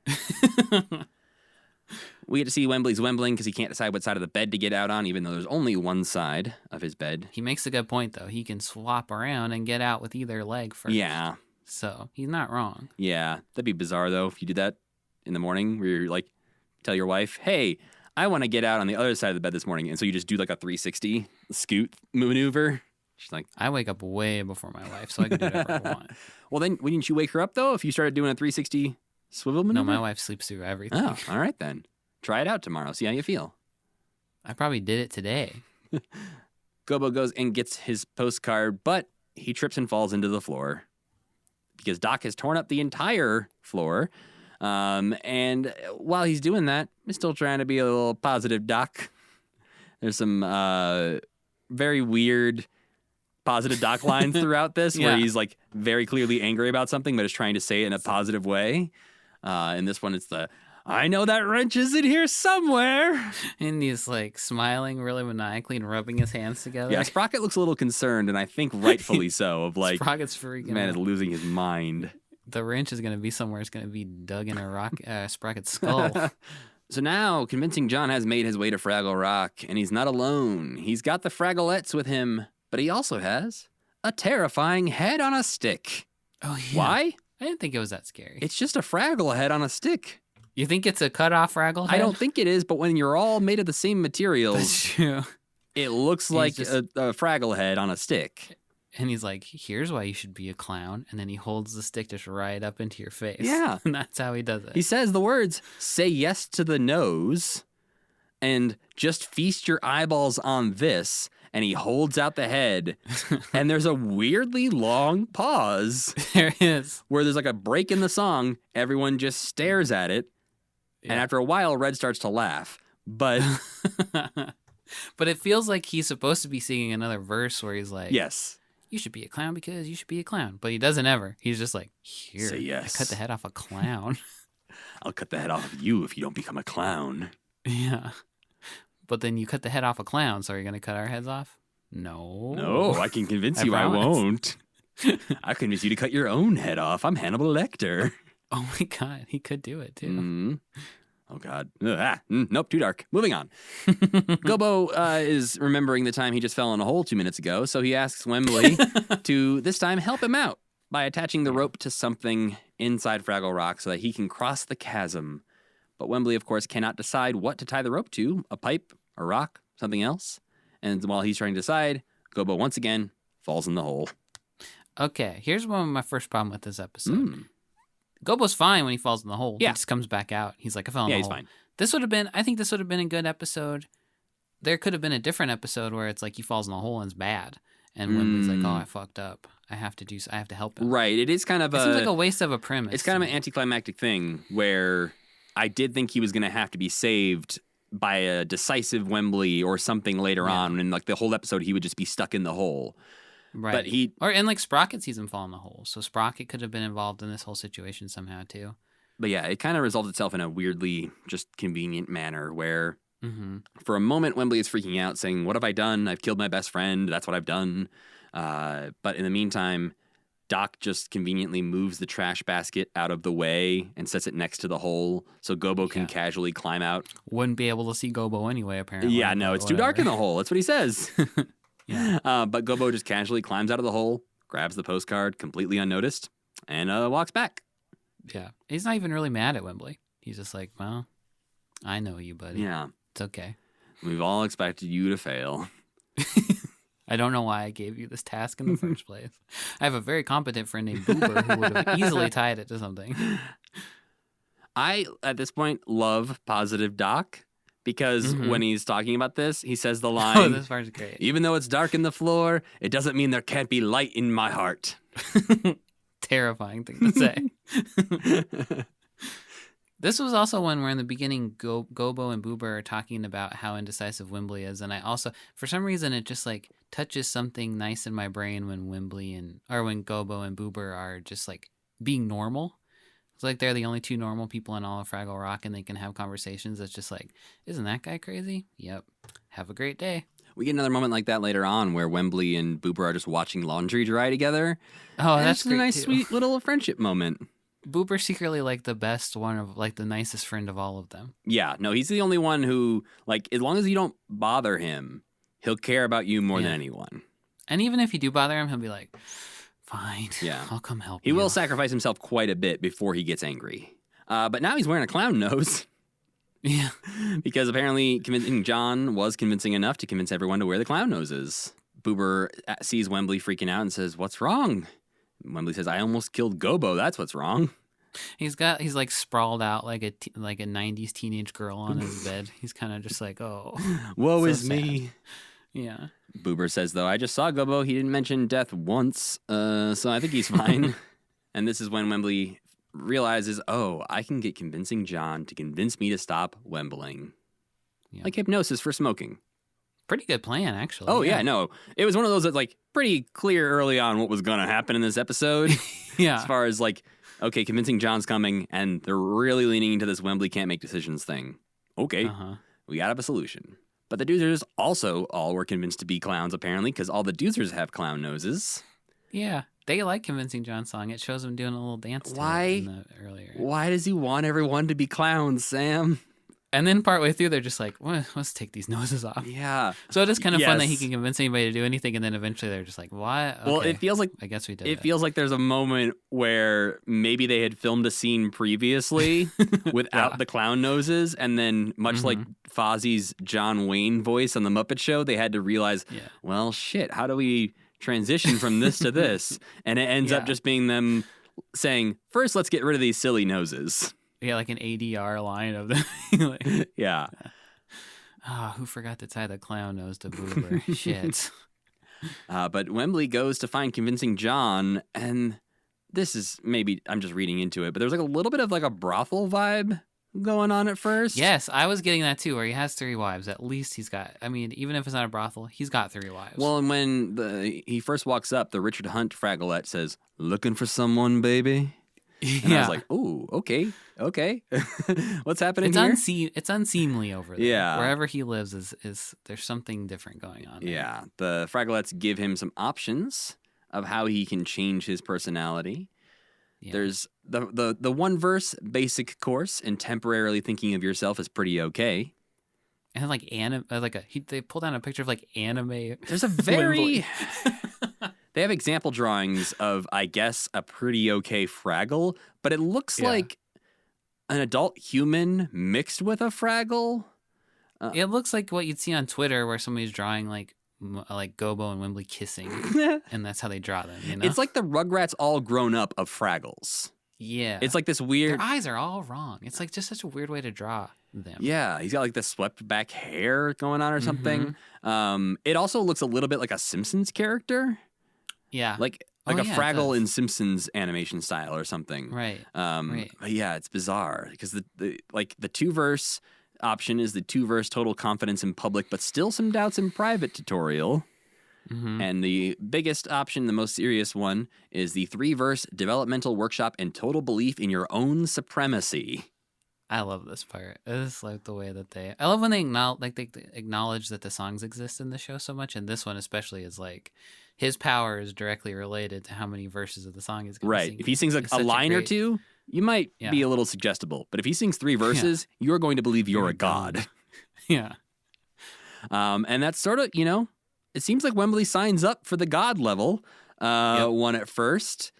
We get to see Wembley's Wembling because he can't decide what side of the bed to get out on, even though there's only one side of his bed. He makes a good point, though. He can swap around and get out with either leg first. Yeah. So he's not wrong. Yeah. That'd be bizarre, though, if you did that in the morning where you're like, tell your wife, hey, I want to get out on the other side of the bed this morning. And so you just do like a 360 scoot maneuver. She's like, I wake up way before my wife, so I can do whatever I want. well, then wouldn't you wake her up, though, if you started doing a 360 swivel maneuver? No, my wife sleeps through everything. Oh, all right then. Try it out tomorrow. See how you feel. I probably did it today. Gobo goes and gets his postcard, but he trips and falls into the floor because Doc has torn up the entire floor. And while he's doing that, he's still trying to be a little positive Doc. There's some very weird positive Doc lines throughout this where he's like very clearly angry about something, but is trying to say it in a positive way. In this one, it's I know that wrench is in here somewhere. And he's like smiling really maniacally and rubbing his hands together. Yeah, Sprocket looks a little concerned, and I think rightfully so, of like, Sprocket's freaking man out. is losing his mind. The wrench is going to be somewhere. It's going to be dug in a Sprocket's skull. So now, convincing John has made his way to Fraggle Rock, and he's not alone. He's got the Fragglettes with him, but he also has a terrifying head on a stick. Oh, yeah. Why? I didn't think it was that scary. It's just a Fraggle head on a stick. You think it's a cut-off Fraggle head? I don't think it is, but when you're all made of the same materials, That's true. it looks like a Fraggle head on a stick. And he's like, here's why you should be a clown. And then he holds the stick just right up into your face. Yeah. And that's how he does it. He says the words, say yes to the nose, and just feast your eyeballs on this. And he holds out the head, and there's a weirdly long pause. There is. Where there's like a break in the song. Everyone just stares at it. Yeah. And after a while, Red starts to laugh. But But it feels like he's supposed to be singing another verse where he's like, yes. You should be a clown because you should be a clown. But he doesn't ever. He's just like, here, Say yes. I cut the head off a clown. I'll cut the head off of you if you don't become a clown. Yeah. But then you cut the head off a clown, so are you going to cut our heads off? No. No, I can convince I you I promise. won't. I convince you to cut your own head off. I'm Hannibal Lecter. Oh my God, he could do it too. Mm. Oh, God. Nope, too dark. Moving on. Gobo is remembering the time he just fell in a hole 2 minutes ago, so he asks Wembley to this time help him out by attaching the rope to something inside Fraggle Rock so that he can cross the chasm. But Wembley, of course, cannot decide what to tie the rope to, a pipe, a rock, something else. And while he's trying to decide, Gobo once again falls in the hole. Okay, here's one of my first problem with this episode. Gobo's fine when he falls in the hole. Yeah. He just comes back out. He's like, I fell in the Yeah, he's hole. fine. I think this would have been a good episode. There could have been a different episode where it's like he falls in the hole and it's bad. And Wembley's like, oh, I fucked up. I have to help him. Right. It is kind of It seems like a waste of a premise. It's kind of an anticlimactic thing where I did think he was going to have to be saved by a decisive Wembley or something later on. And like the whole episode, he would just be stuck in the hole. Right. But and like Sprocket sees him fall in the hole. So Sprocket could have been involved in this whole situation somehow too. But yeah, it kind of resolved itself in a weirdly just convenient manner where Mm-hmm. for a moment, Wembley is freaking out saying, what have I done? I've killed my best friend. That's what I've done. But in the meantime, Doc just conveniently moves the trash basket out of the way and sets it next to the hole so Gobo can casually climb out. Wouldn't be able to see Gobo anyway, apparently. Yeah, no, it's too dark in the hole. That's what he says. Yeah. But Gobo just casually climbs out of the hole, grabs the postcard completely unnoticed, and walks back. Yeah. He's not even really mad at Wembley. He's just like, well, I know you, buddy. Yeah. It's okay. We've all expected you to fail. I don't know why I gave you this task in the first place. I have a very competent friend named Boober who would have easily tied it to something. I, at this point, love positive Doc because when he's talking about this, he says the line, Oh, this part's great. even though it's dark in the floor, it doesn't mean there can't be light in my heart. Terrifying thing to say. This was also when we're in the beginning, Gobo and Boober are talking about how indecisive Wembley is. And I also, for some reason, it just like touches something nice in my brain when when Gobo and Boober are just like being normal. It's like they're the only two normal people in all of Fraggle Rock and they can have conversations that's just like, isn't that guy crazy? Yep. Have a great day. We get another moment like that later on where Wembley and Boober are just watching laundry dry together. Oh, And that's it's a great nice, too. sweet little friendship moment. Boober's secretly like the best one of like the nicest friend of all of them. Yeah, no, he's the only one who, like, as long as you don't bother him, he'll care about you more than anyone. And even if you do bother him, he'll be like, fine, Yeah. I'll come help He you. will sacrifice himself quite a bit before he gets angry. But now he's wearing a clown nose. Yeah. Because apparently convincing John was convincing enough to convince everyone to wear the clown noses. Boober sees Wembley freaking out and says, "What's wrong?" Wembley says, "I almost killed Gobo. That's what's wrong." He's like sprawled out like a 90s teenage girl on his bed. He's kind of just like, oh, Woe so is sad. me. Yeah. Boober says, though, "I just saw Gobo. He didn't mention death once, so I think he's fine." And this is when Wembley realizes, oh, I can get convincing John to convince me to stop Wembling. Yeah. Like hypnosis for smoking. Pretty good plan, actually. Oh, yeah, no. It was one of those that's like pretty clear early on what was going to happen in this episode. Yeah. As far as like, okay, convincing John's coming, and they're really leaning into this Wembley can't make decisions thing. Okay, we got to have a solution. But the Doozers also all were convinced to be clowns, apparently, because all the Doozers have clown noses. Yeah. They like convincing John's song. It shows him doing a little dance to Why? it in the earlier. Why does he want everyone to be clowns, Sam? And then partway through, they're just like, well, let's take these noses off. Yeah. So it is kind of fun that he Yes. can convince anybody to do anything, and then eventually they're just like, what? Okay, Well, it feels like I guess we did it feels like there's a moment where maybe they had filmed a scene previously without the clown noses, and then much like Fozzie's John Wayne voice on the Muppet Show, they had to realize, well, shit, how do we transition from this to this? And it ends up just being them saying, first, let's get rid of these silly noses. Yeah, like an ADR line of the like, Yeah. who forgot to tie the clown nose to Boober? Shit. But Wembley goes to find convincing John, and this is maybe I'm just reading into it, but there's like a little bit of like a brothel vibe going on at first. Yes, I was getting that too, where he has 3 wives. At least he's got, I mean, even if it's not a brothel, he's got 3 wives. Well, and when he first walks up, the Richard Hunt Fragglette says, "Looking for someone, baby?" And I was like, "Ooh, okay. What's happening here?" It's unseemly over there. Yeah. Wherever he lives is there's something different going on there. Yeah, the Fragglettes give him some options of how he can change his personality. Yeah. There's the one verse basic course, and temporarily thinking of yourself is pretty okay. And like they pulled down a picture of like anime. There's a very they have example drawings of, I guess, a pretty okay Fraggle, but it looks like an adult human mixed with a Fraggle. It looks like what you'd see on Twitter where somebody's drawing like Gobo and Wembley kissing, and that's how they draw them. You know? It's like the Rugrats all grown up of Fraggles. Yeah, It's like this weird. Their eyes are all wrong. It's like just such a weird way to draw them. Yeah, he's got like the swept back hair going on or something. It also looks a little bit like a Simpsons character. Yeah, Like a Fraggle in Simpsons animation style or something. Right. But yeah, it's bizarre because the 2-verse option is the 2-verse total confidence in public, but still some doubts in private tutorial. And the biggest option, the most serious one, is the 3-verse developmental workshop and total belief in your own supremacy. I love this part. I just like the way that I love when they acknowledge that the songs exist in the show so much, and this one especially is like his power is directly related to how many verses of the song he's going to sing. If he sings like a line or two, you might be a little suggestible. But if he sings 3 verses, you're going to believe you're a god. Yeah. And that's sort of, it seems like Wembley signs up for the god level one at first.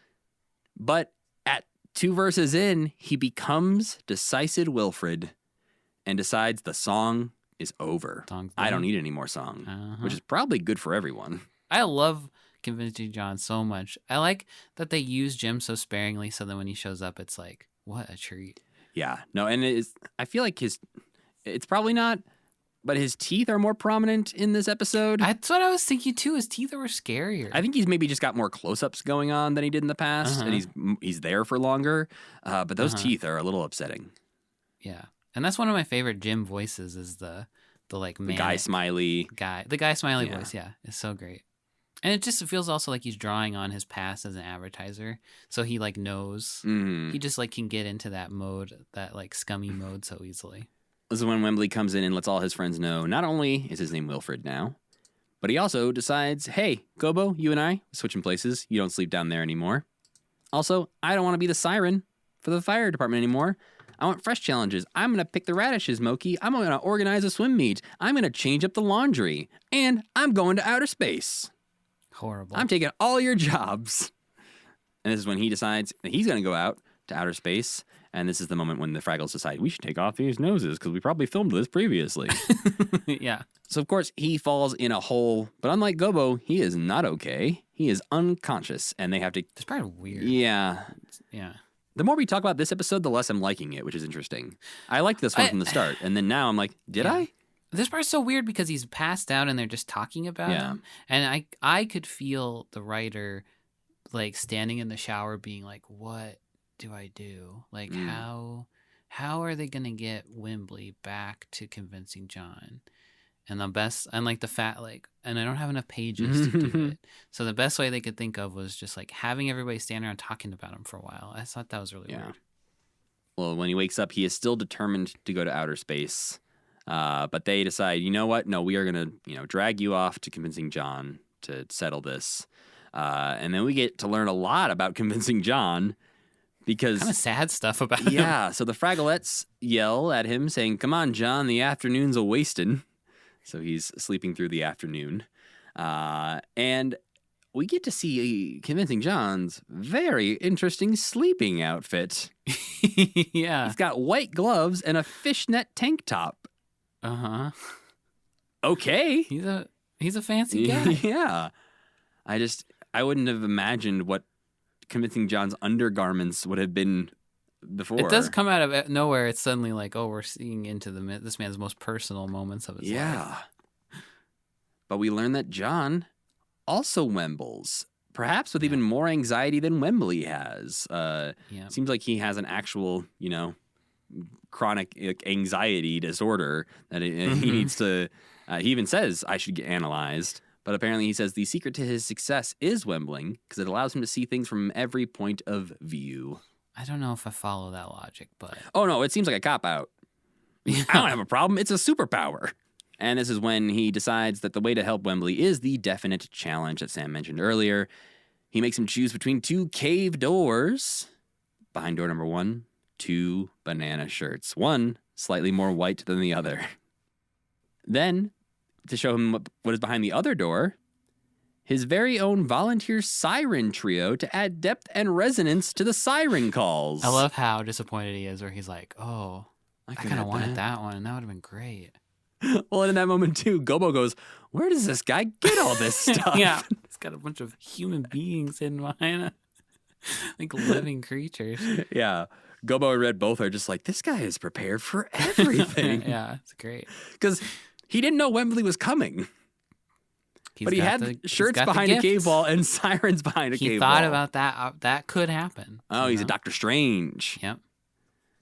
But at 2 verses in, he becomes decisive Wilfred and decides the song is over. I don't need any more song, which is probably good for everyone. I love convincing John so much. I like that they use Jim so sparingly so that when he shows up, it's like, what a treat. Yeah. No, and I feel like it's probably not, but his teeth are more prominent in this episode. That's what I was thinking too. His teeth were scarier. I think he's maybe just got more close-ups going on than he did in the past, and he's there for longer. But those teeth are a little upsetting. Yeah. And that's one of my favorite Jim voices is the like the guy smiley guy. The guy smiley voice, is so great. And it just feels also like he's drawing on his past as an advertiser. So he like knows. He just like can get into that mode, that like scummy mode so easily. This is when Wembley comes in and lets all his friends know not only is his name Wilfred now, but he also decides, hey, Gobo, you and I, switching places. You don't sleep down there anymore. Also, I don't want to be the siren for the fire department anymore. I want fresh challenges. I'm going to pick the radishes, Moki. I'm going to organize a swim meet. I'm going to change up the laundry. And I'm going to outer space. Horrible. I'm taking all your jobs. And this is when he decides that he's going to go out to outer space. And this is the moment when the Fraggles decide we should take off these noses because we probably filmed this previously. Yeah. So, of course, he falls in a hole. But unlike Gobo, he is not okay. He is unconscious. And they have to... It's probably weird. Yeah. Yeah. The more we talk about this episode, the less I'm liking it, which is interesting. I liked this one from the start. And then now I'm like, did I? This part's so weird because he's passed out and they're just talking about him. And I could feel the writer like standing in the shower being like, what do I do? Like how are they gonna get Wembley back to convincing John? And the best and like the fat like and I don't have enough pages to do it. So the best way they could think of was just like having everybody stand around talking about him for a while. I thought that was really weird. Well, when he wakes up, he is still determined to go to outer space. But they decide, you know what? No, we are going to, drag you off to convincing John to settle this. And then we get to learn a lot about convincing John because... kind of sad stuff about him. Yeah, so the Fragglettes yell at him saying, come on, John, the afternoon's a-wastin'. So he's sleeping through the afternoon. And we get to see convincing John's very interesting sleeping outfit. Yeah. He's got white gloves and a fishnet tank top. Uh-huh. Okay. He's a fancy guy. Yeah. I wouldn't have imagined what convincing John's undergarments would have been before. It does come out of nowhere. It's suddenly like, oh, we're seeing into this man's most personal moments of his life. Yeah. But we learn that John also wembles, perhaps with even more anxiety than Wembley has. Seems like he has an actual, chronic anxiety disorder that he needs to, he even says I should get analyzed, but apparently he says the secret to his success is wembling because it allows him to see things from every point of view. I don't know if I follow that logic, but... Oh, no, it seems like a cop-out. I don't have a problem. It's a superpower. And this is when he decides that the way to help Wembley is the definite challenge that Sam mentioned earlier. He makes him choose between two cave doors. Behind door number 1, 2 banana shirts. One slightly more white than the other. Then, to show him what is behind the other door, his very own volunteer siren trio to add depth and resonance to the siren calls. I love how disappointed he is where he's like, oh, I kind of wanted that one. That would have been great. Well, and in that moment, too, Gobo goes, where does this guy get all this stuff? Yeah, he's got a bunch of human beings in behind like living creatures. Yeah. Gobo and Red both are just like, this guy is prepared for everything. Yeah, it's great. Because he didn't know Wembley was coming. But he had shirts behind a cave wall and sirens behind a cave wall. He thought about that. That could happen. Oh, he's a Doctor Strange. Yep.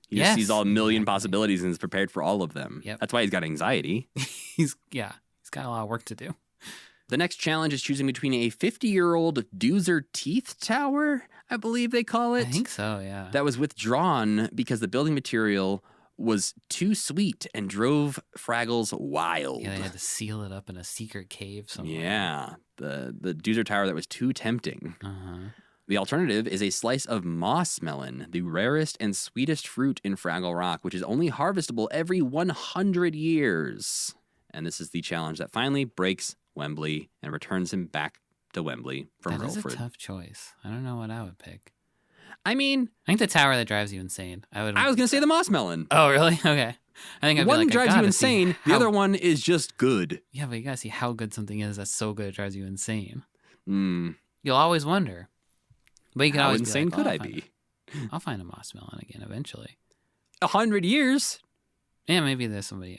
He just sees all a million possibilities and is prepared for all of them. Yep. That's why he's got anxiety. He's got a lot of work to do. The next challenge is choosing between a 50-year-old Doozer Teeth Tower, I believe they call it. I think so, yeah. That was withdrawn because the building material was too sweet and drove Fraggles wild. Yeah, they had to seal it up in a secret cave somewhere. Yeah, the Doozer Tower that was too tempting. Uh-huh. The alternative is a slice of moss melon, the rarest and sweetest fruit in Fraggle Rock, which is only harvestable every 100 years. And this is the challenge that finally breaks Wembley and returns him back to Wembley from Rolford. That is a tough choice. I don't know what I would pick. I mean... I think the tower that drives you insane. I was going to say the moss melon. Oh, really? Okay. I think I'd one be like, drives you insane. The other one is just good. Yeah, but you got to see how good something is that's so good it drives you insane. Mm. You'll always wonder. But you can how always insane be like, could I be? I'll find a moss melon again eventually. 100 years? Yeah, maybe there's somebody,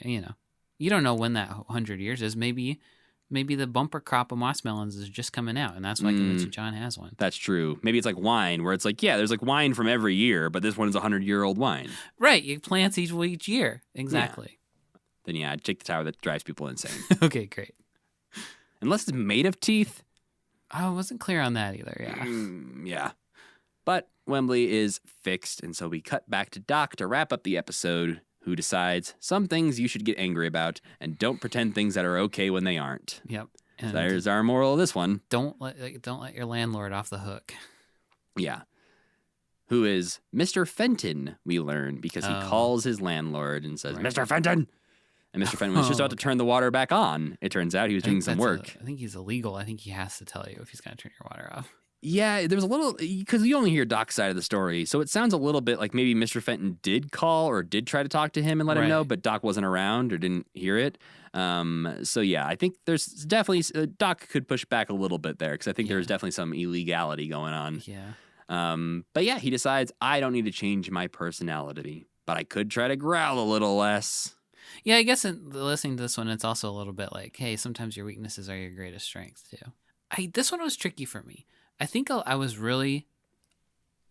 You don't know when that 100 years is. Maybe the bumper crop of moss melons is just coming out, and that's why Convincing John has one. That's true. Maybe it's like wine, where it's like, yeah, there's like wine from every year, but this one is a 100-year-old wine. Right. You plant each year. Exactly. Yeah. Then, I'd take the tower that drives people insane. Okay, great. Unless it's made of teeth. I wasn't clear on that either, yeah. Yeah. But Wembley is fixed, and so we cut back to Doc to wrap up the episode, who decides some things you should get angry about, and don't pretend things that are okay when they aren't. Yep. And there's our moral of this one. Don't let your landlord off the hook. Yeah. Who is Mr. Fenton, we learn, because he calls his landlord and says, Mr. Fenton! And Mr. Fenton was just about to turn the water back on. It turns out he was doing some work. I think he's illegal. I think he has to tell you if he's going to turn your water off. Yeah, there's a little, because you only hear Doc's side of the story. So it sounds a little bit like maybe Mr. Fenton did call or did try to talk to him and let him know, Right. but Doc wasn't around or didn't hear it. So yeah, I think there's definitely, Doc could push back a little bit there because I think there's definitely some illegality going on. Yeah. But yeah, he decides, I don't need to change my personality, but I could try to growl a little less. Yeah, I guess listening to this one, it's also a little bit like, hey, sometimes your weaknesses are your greatest strengths too. This one was tricky for me. I think I was really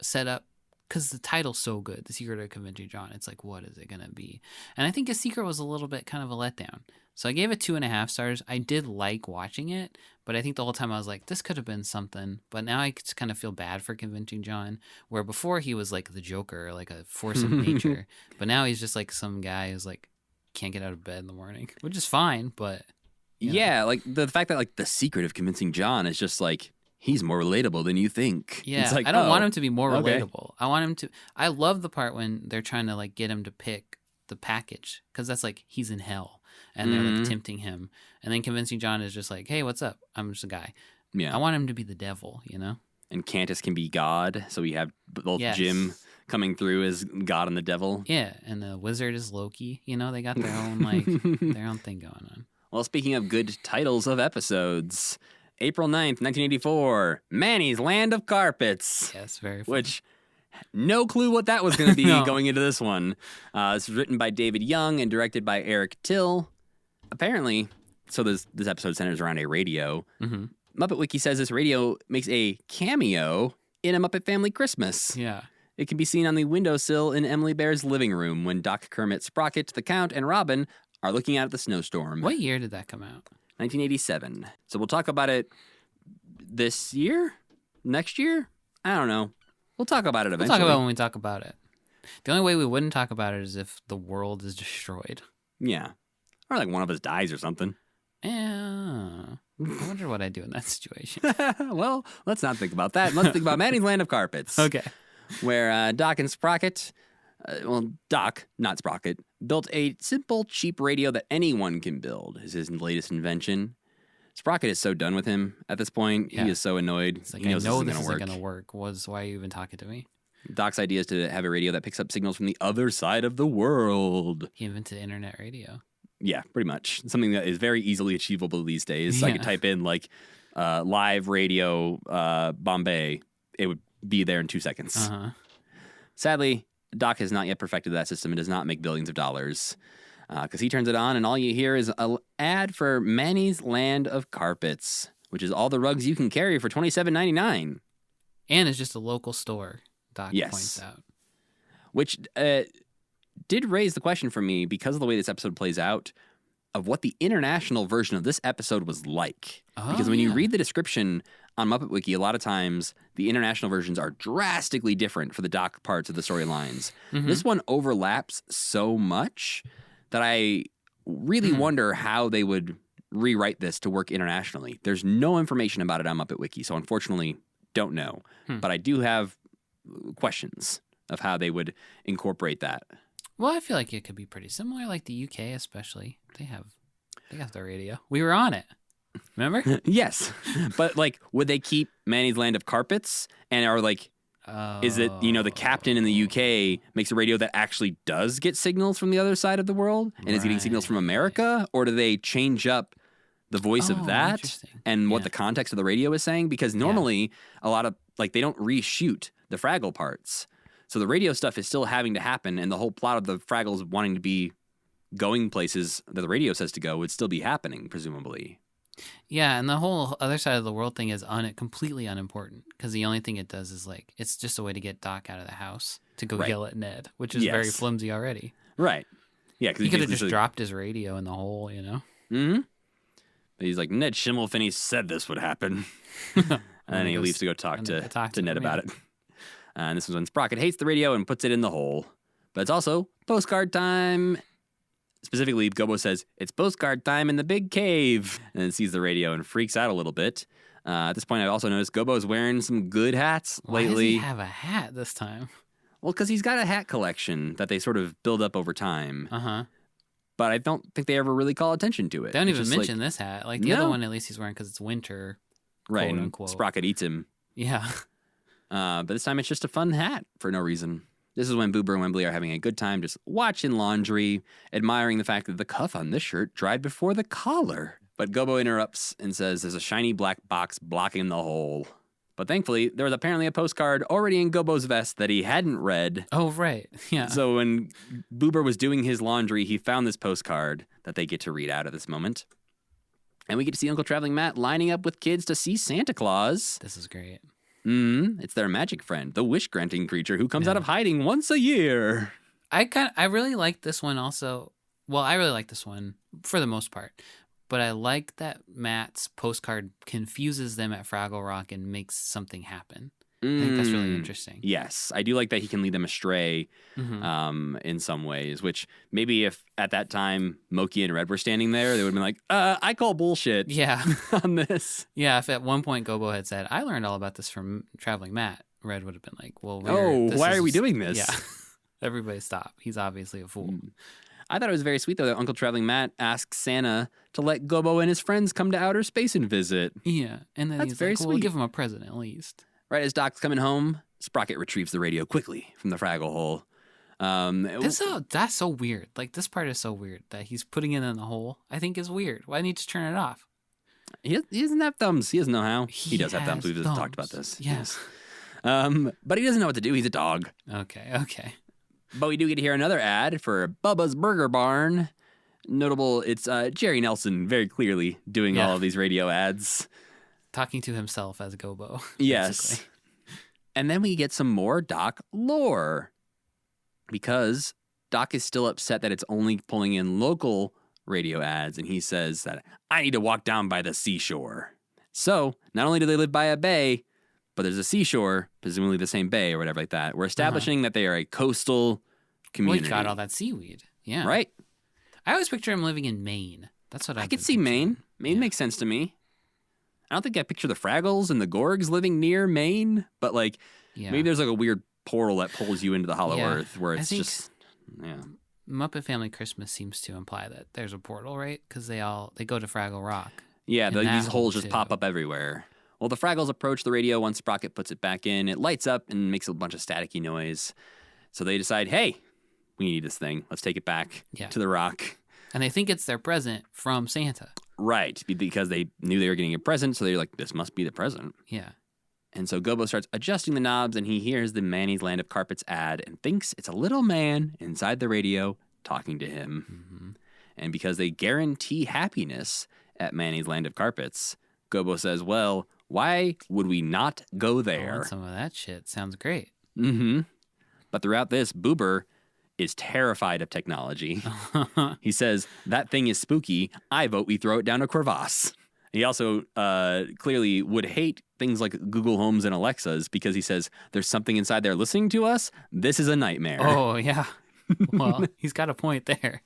set up because the title's so good, The Secret of Convincing John. It's like, what is it going to be? And I think his secret was a little bit kind of a letdown. So I gave it 2.5 stars. I did like watching it, but I think the whole time I was like, this could have been something. But now I just kind of feel bad for Convincing John, where before he was like the Joker, like a force of nature. But now he's just like some guy who's like, can't get out of bed in the morning, which is fine, but... Yeah, like the fact that like the secret of convincing John is just like, he's more relatable than you think. Yeah, it's like, I don't want him to be more okay. relatable. I want him to. I love the part when they're trying to like get him to pick the package because that's like he's in hell and they're like tempting him, and then Convincing John is just like, hey, what's up? I'm just a guy. Yeah, I want him to be the devil, you know. And Candace can be God, so we have both Jim coming through as God and the devil. Yeah, and the wizard is Loki. You know, they got their own like their own thing going on. Well, speaking of good titles of episodes, April 9th, 1984, Manny's Land of Carpets. Yes, very funny. Which, no clue what that was going to be going into this one. This was written by David Young and directed by Eric Till. Apparently, so this episode centers around a radio. Muppet Wiki says this radio makes a cameo in A Muppet Family Christmas. Yeah. It can be seen on the windowsill in Emily Bear's living room when Doc, Kermit, Sprocket, the Count, and Robin are looking out at the snowstorm. What year did that come out? 1987. So we'll talk about it this year? Next year? I don't know. We'll talk about it eventually. We'll talk about it when we talk about it. The only way we wouldn't talk about it is if the world is destroyed. Yeah. Or like one of us dies or something. Yeah. I wonder what I'd do in that situation. Well, let's not think about that. Let's think about Manny's Land of Carpets. Okay. Where Doc and Sprocket, Doc, not Sprocket, built a simple, cheap radio that anyone can build, is his latest invention. Sprocket is so done with him at this point. Yeah. He is so annoyed. It's like, he knows I know this this isn't isn't going to work. Why are you even talking to me? Doc's idea is to have a radio that picks up signals from the other side of the world. He invented internet radio. Yeah, pretty much. Something that is very easily achievable these days. So I could type in like live radio Bombay. It would be there in 2 seconds. Uh-huh. Sadly, Doc has not yet perfected that system and does not make billions of dollars. Because he turns it on and all you hear is an ad for Manny's Land of Carpets, which is all the rugs you can carry for $27.99. And it's just a local store, Doc Yes. points out. Which did raise the question for me, because of the way this episode plays out, of what the international version of this episode was like. Because when you read the description on Muppet Wiki, a lot of times the international versions are drastically different for the Doc parts of the storylines. This one overlaps so much that I really wonder how they would rewrite this to work internationally. There's no information about it on Muppet Wiki, so unfortunately don't know. But I do have questions of how they would incorporate that. Well, I feel like it could be pretty similar, like the UK especially. They got their radio. We were on it. Remember? Yes. But like, would they keep Manny's Land of Carpets? And are like, is it, the captain in the UK makes a radio that actually does get signals from the other side of the world and is getting signals from America? Or do they change up the voice of that and what the context of the radio is saying? Because normally a lot of, like, they don't reshoot the Fraggle parts. So the radio stuff is still having to happen, and the whole plot of the Fraggles wanting to be going places that the radio says to go would still be happening, presumably. Yeah, and the whole other side of the world thing is completely unimportant because the only thing it does is like it's just a way to get Doc out of the house to go yell at Ned, which is very flimsy already. Right. Yeah, because he could have just dropped his radio in the hole, Mm-hmm. But he's like, Ned Schimmelfinney said this would happen, and then he leaves to go talk to Ned about it. And this is when Sprocket hates the radio and puts it in the hole. But it's also postcard time. Specifically, Gobo says, it's postcard time in the big cave. And then sees the radio and freaks out a little bit. At this point, I also noticed Gobo's wearing some good hats lately. Why does he have a hat this time? Well, because he's got a hat collection that they sort of build up over time. Uh-huh. But I don't think they ever really call attention to it. They don't even mention this hat. Like the other one, at least he's wearing because it's winter. Right, quote and unquote. Sprocket eats him Yeah. But this time it's just a fun hat for no reason. This is when Boober and Wembley are having a good time just watching laundry, admiring the fact that the cuff on this shirt dried before the collar. But Gobo interrupts and says there's a shiny black box blocking the hole. But thankfully, there was apparently a postcard already in Gobo's vest that he hadn't read. Oh, right. Yeah. So when Boober was doing his laundry, he found this postcard that they get to read out at this moment. And we get to see Uncle Traveling Matt lining up with kids to see Santa Claus. This is great. It's their magic friend, the wish-granting creature who comes out of hiding once a year. I really like this one also. Well, I really like this one for the most part. But I like that Matt's postcard confuses them at Fraggle Rock and makes something happen. I think that's really interesting. Yes, I do like that he can lead them astray in some ways, which maybe if at that time Moki and Red were standing there, they would have been like, I call bullshit on this. Yeah, if at one point Gobo had said, I learned all about this from Traveling Matt, Red would have been like, well, why are we doing this? Yeah, everybody stop. He's obviously a fool. I thought it was very sweet, though, that Uncle Traveling Matt asks Santa to let Gobo and his friends come to outer space and visit. Yeah, and then That's he's very like, well, we'll sweet. give him a present at least. Right as Doc's coming home, Sprocket retrieves the radio quickly from the Fraggle hole. That's so weird. Like, this part is so weird that he's putting it in the hole. I think is weird. Why didn't you just turn it off? He doesn't have thumbs. He doesn't know how. He does have thumbs. has We've talked about this. Yes. But he doesn't know what to do. He's a dog. Okay. But we do get to hear another ad for Bubba's Burger Barn. Notable, it's Jerry Nelson very clearly doing all of these radio ads. Talking to himself as Gobo. Yes. Basically. And then we get some more Doc lore. Because Doc is still upset that it's only pulling in local radio ads. And he says that I need to walk down by the seashore. So not only do they live by a bay, but there's a seashore, presumably the same bay or whatever like that. We're establishing that they are a coastal community. Well, he got all that seaweed. Yeah. Right. I always picture him living in Maine. That's what I could see Maine. Maine makes sense to me. I don't think I picture the Fraggles and the Gorgs living near Maine, but like maybe there's like a weird portal that pulls you into the Hollow Earth where it's just Muppet Family Christmas seems to imply that there's a portal, right? Because they go to Fraggle Rock. Yeah, in that these holes hole, just too. pop up everywhere. Well, the Fraggles approach the radio once Sprocket puts it back in. It lights up and makes a bunch of staticky noise. So they decide, hey, we need this thing. Let's take it back to the rock. And they think it's their present from Santa. Right, because they knew they were getting a present, so they're like, this must be the present. Yeah. And so Gobo starts adjusting the knobs, and he hears the Manny's Land of Carpets ad and thinks it's a little man inside the radio talking to him. Mm-hmm. And because they guarantee happiness at Manny's Land of Carpets, Gobo says, well, why would we not go I there? want some of that shit. Sounds great. Mm-hmm. But throughout this, Boober is terrified of technology. He says, that thing is spooky. I vote we throw it down a crevasse. He also clearly would hate things like Google Homes and Alexas because he says, there's something inside there listening to us. This is a nightmare. Oh, yeah. Well, he's got a point there.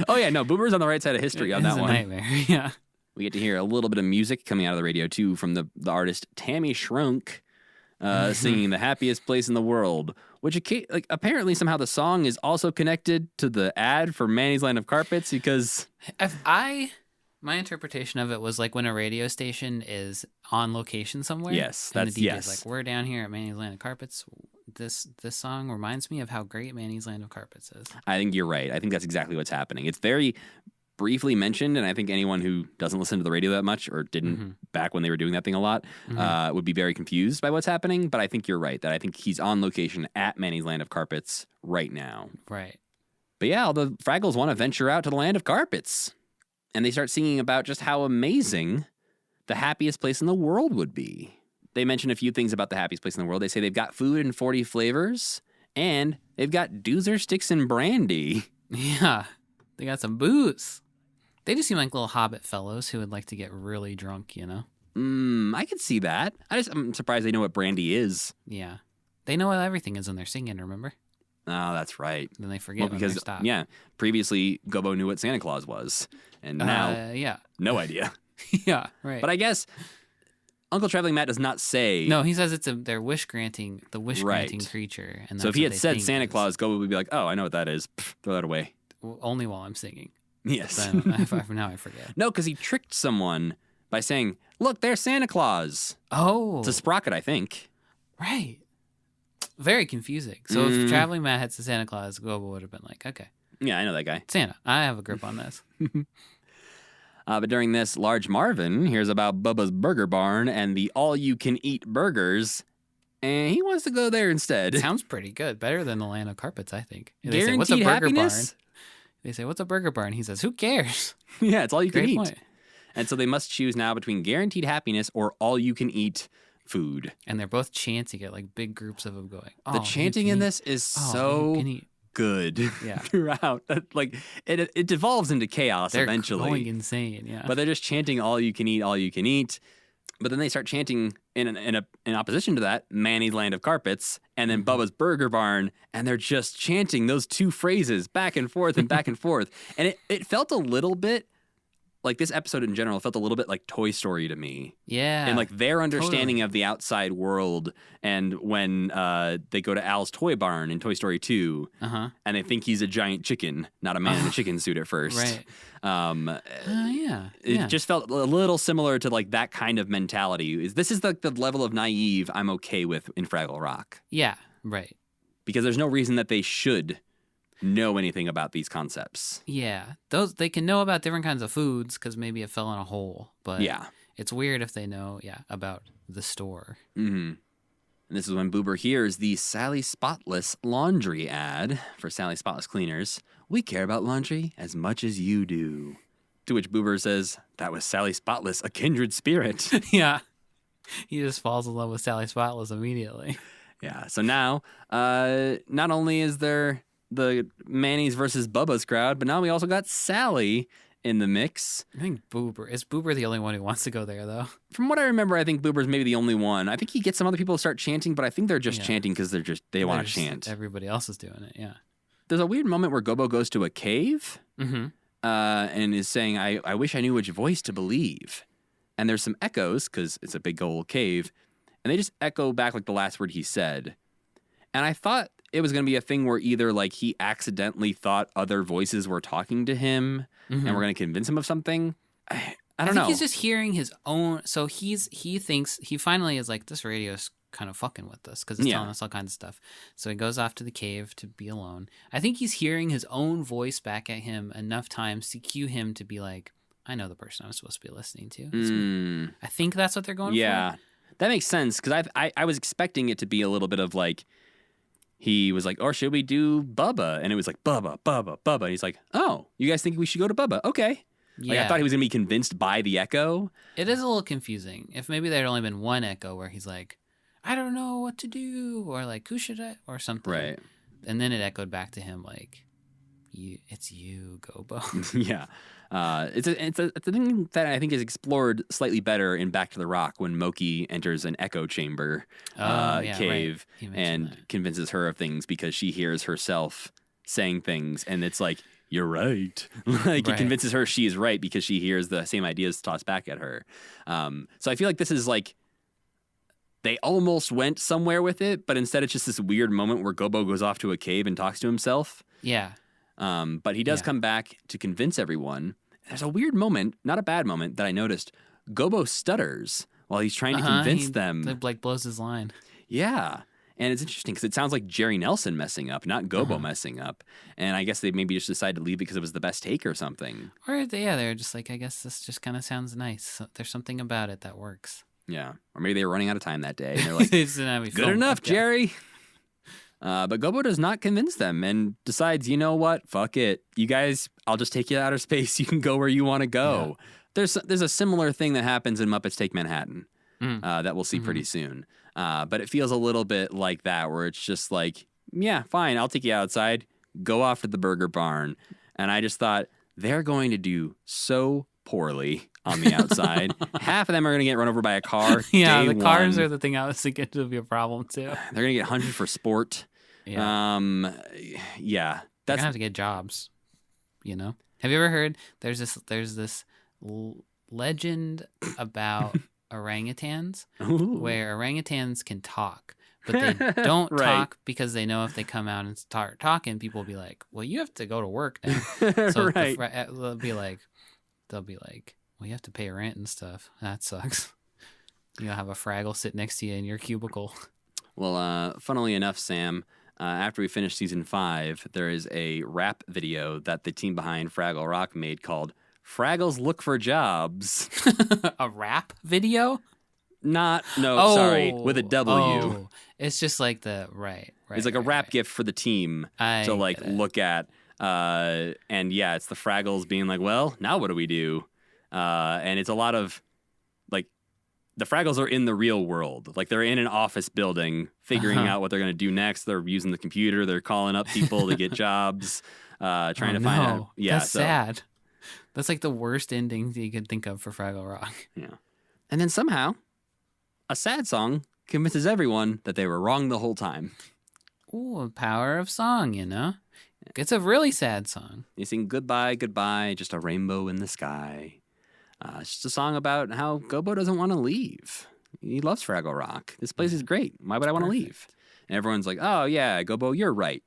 Oh, yeah. No, Boober's on the right side of history on that one. It's a nightmare, yeah. We get to hear a little bit of music coming out of the radio, too, from the artist Tammy Shrunk singing The Happiest Place in the World, which apparently somehow the song is also connected to the ad for Manny's Land of Carpets because... My interpretation of it was like when a radio station is on location somewhere. Yes, and that's the DJ's like, we're down here at Manny's Land of Carpets. This song reminds me of how great Manny's Land of Carpets is. I think you're right. I think that's exactly what's happening. It's very briefly mentioned, and I think anyone who doesn't listen to the radio that much or didn't back when they were doing that thing a lot would be very confused by what's happening. But I think you're right, that I think he's on location at Manny's Land of Carpets right now. Right. But yeah, all the Fraggles want to venture out to the Land of Carpets. And they start singing about just how amazing the happiest place in the world would be. They mention a few things about the happiest place in the world. They say they've got food in 40 flavors, and they've got doozer sticks and brandy. Yeah, they got some booze. They just seem like little hobbit fellows who would like to get really drunk, you know? I could see that. I'm surprised they know what brandy is. Yeah. They know what everything is when they're singing, remember? Oh, that's right. Then they forget when they stop. Yeah, previously Gobo knew what Santa Claus was, and now, no idea. Yeah, right. But I guess Uncle Traveling Matt does not say. No, he says it's their wish-granting creature. And so if he had said Santa Claus, Gobo would be like, oh, I know what that is. Pff, throw that away. Only while I'm singing. Yes. Now I forget. No, because he tricked someone by saying, "Look, there's Santa Claus." Oh, It's a sprocket, I think. right. Very confusing. So if Traveling Matt had Santa Claus, Gobo would have been like, okay, Yeah, I know that guy. Santa, I have a grip on this. But during this, Large Marvin hears about Bubba's Burger Barn and the all-you-can-eat burgers, and he wants to go there instead. Sounds pretty good. Better than the Land of Carpets, I think. They Guaranteed say, what's a burger happiness? barn? They say, what's a burger barn? He says, who cares? Yeah, it's all you can Great eat. point. And so they must choose now between guaranteed happiness or all-you-can-eat food. And they're both chanting it, like big groups of them going. Oh, The chanting in this is so good Yeah. throughout. Like it devolves into chaos They're eventually. going insane, yeah. But they're just chanting all you can eat, all you can eat. But then they start chanting in opposition to that, Manny's Land of Carpets, and then Bubba's Burger Barn, and they're just chanting those two phrases back and forth and back and forth. And it felt a little bit like this episode in general felt a little bit like Toy Story to me. Yeah. And like their understanding of the outside world, and when they go to Al's toy barn in Toy Story 2, and they think he's a giant chicken, not a man in a chicken suit at first. Right. Yeah. It just felt a little similar to like that kind of mentality. This is like the level of naive I'm okay with in Fraggle Rock. Yeah, right. Because there's no reason that they should know anything about these concepts. Yeah. They can know about different kinds of foods because maybe it fell in a hole. But Yeah. it's weird if they know, about the store. Mm-hmm. And this is when Boober hears the Sally Spotless laundry ad for Sally Spotless Cleaners. We care about laundry as much as you do. To which Boober says, that was Sally Spotless, a kindred spirit. Yeah. He just falls in love with Sally Spotless immediately. Yeah. So now, not only is there the Manny's versus Bubba's crowd, but now we also got Sally in the mix. I think is Boober the only one who wants to go there, though? From what I remember, I think Boober's maybe the only one. I think he gets some other people to start chanting, but I think they're just chanting because they want to chant. Everybody else is doing it, yeah. There's a weird moment where Gobo goes to a cave and is saying, I wish I knew which voice to believe. And there's some echoes because it's a big old cave, and they just echo back like the last word he said. And I thought it was going to be a thing where either like he accidentally thought other voices were talking to him and we're going to convince him of something. I don't know. He's just hearing his own. So he thinks he finally is like, this radio's kind of fucking with us because it's telling us all kinds of stuff. So he goes off to the cave to be alone. I think he's hearing his own voice back at him enough times to cue him to be like, I know the person I'm supposed to be listening to. I think that's what they're going for. Yeah, that makes sense because I was expecting it to be a little bit of like, he was like, or should we do Bubba? And it was like, Bubba, Bubba, Bubba. And he's like, oh, you guys think we should go to Bubba? Okay. Yeah. Like, I thought he was going to be convinced by the echo. It is a little confusing. If maybe there had only been one echo where he's like, I don't know what to do, or like, who should I, or something. Right. And then it echoed back to him like, it's you, Gobo. Yeah. It's a thing that I think is explored slightly better in Back to the Rock when Moki enters an echo chamber cave and convinces her of things because she hears herself saying things, and it's like, you're right. Like it convinces her she is right because she hears the same ideas tossed back at her. So I feel like this is like they almost went somewhere with it, but instead it's just this weird moment where Gobo goes off to a cave and talks to himself. Yeah. But he does come back to convince everyone. There's a weird moment, not a bad moment, that I noticed. Gobo stutters while he's trying to convince them. He like blows his line. Yeah. And it's interesting because it sounds like Jerry Nelson messing up, not Gobo messing up. And I guess they maybe just decided to leave because it was the best take or something. Or they're just like, I guess this just kind of sounds nice. So there's something about it that works. Yeah. Or maybe they were running out of time that day. And they're like, good enough, Jerry. But Gobo does not convince them and decides, you know what? Fuck it. You guys, I'll just take you to outer space. You can go where you want to go. Yeah. There's a similar thing that happens in Muppets Take Manhattan that we'll see pretty soon. But it feels a little bit like that where it's just like, yeah, fine. I'll take you outside. Go off to the burger barn. And I just thought they're going to do so poorly on the outside. Half of them are going to get run over by a car. Yeah, the cars are the thing I was thinking would be a problem too. They're going to get hunted for sport. Yeah. Yeah. They're gonna have to get jobs. You know? Have you ever heard there's this legend about orangutans where orangutans can talk, but they don't talk because they know if they come out and start talking, people will be like, well, you have to go to work now. So they'll be like, Well, you have to pay rent and stuff. That sucks. You'll have a Fraggle sit next to you in your cubicle. Well, funnily enough, Sam, after we finish season 5, there is a rap video that the team behind Fraggle Rock made called Fraggles Look for Jobs. A rap video? Sorry, with a W. Oh, it's just like right. It's like a rap gift for the team to like look at. And yeah, it's the Fraggles being like, well, now what do we do? And it's a lot of like the Fraggles are in the real world. Like they're in an office building figuring out what they're going to do next. They're using the computer. They're calling up people to get jobs, trying to find out. Yeah, that's sad. That's like the worst ending that you could think of for Fraggle Rock. Yeah. And then somehow a sad song convinces everyone that they were wrong the whole time. Ooh, power of song, you know? It's a really sad song. You sing Goodbye, Goodbye, just a rainbow in the sky. It's just a song about how Gobo doesn't want to leave. He loves Fraggle Rock. This place is great. Why would I want to leave? And everyone's like, oh, yeah, Gobo, you're right.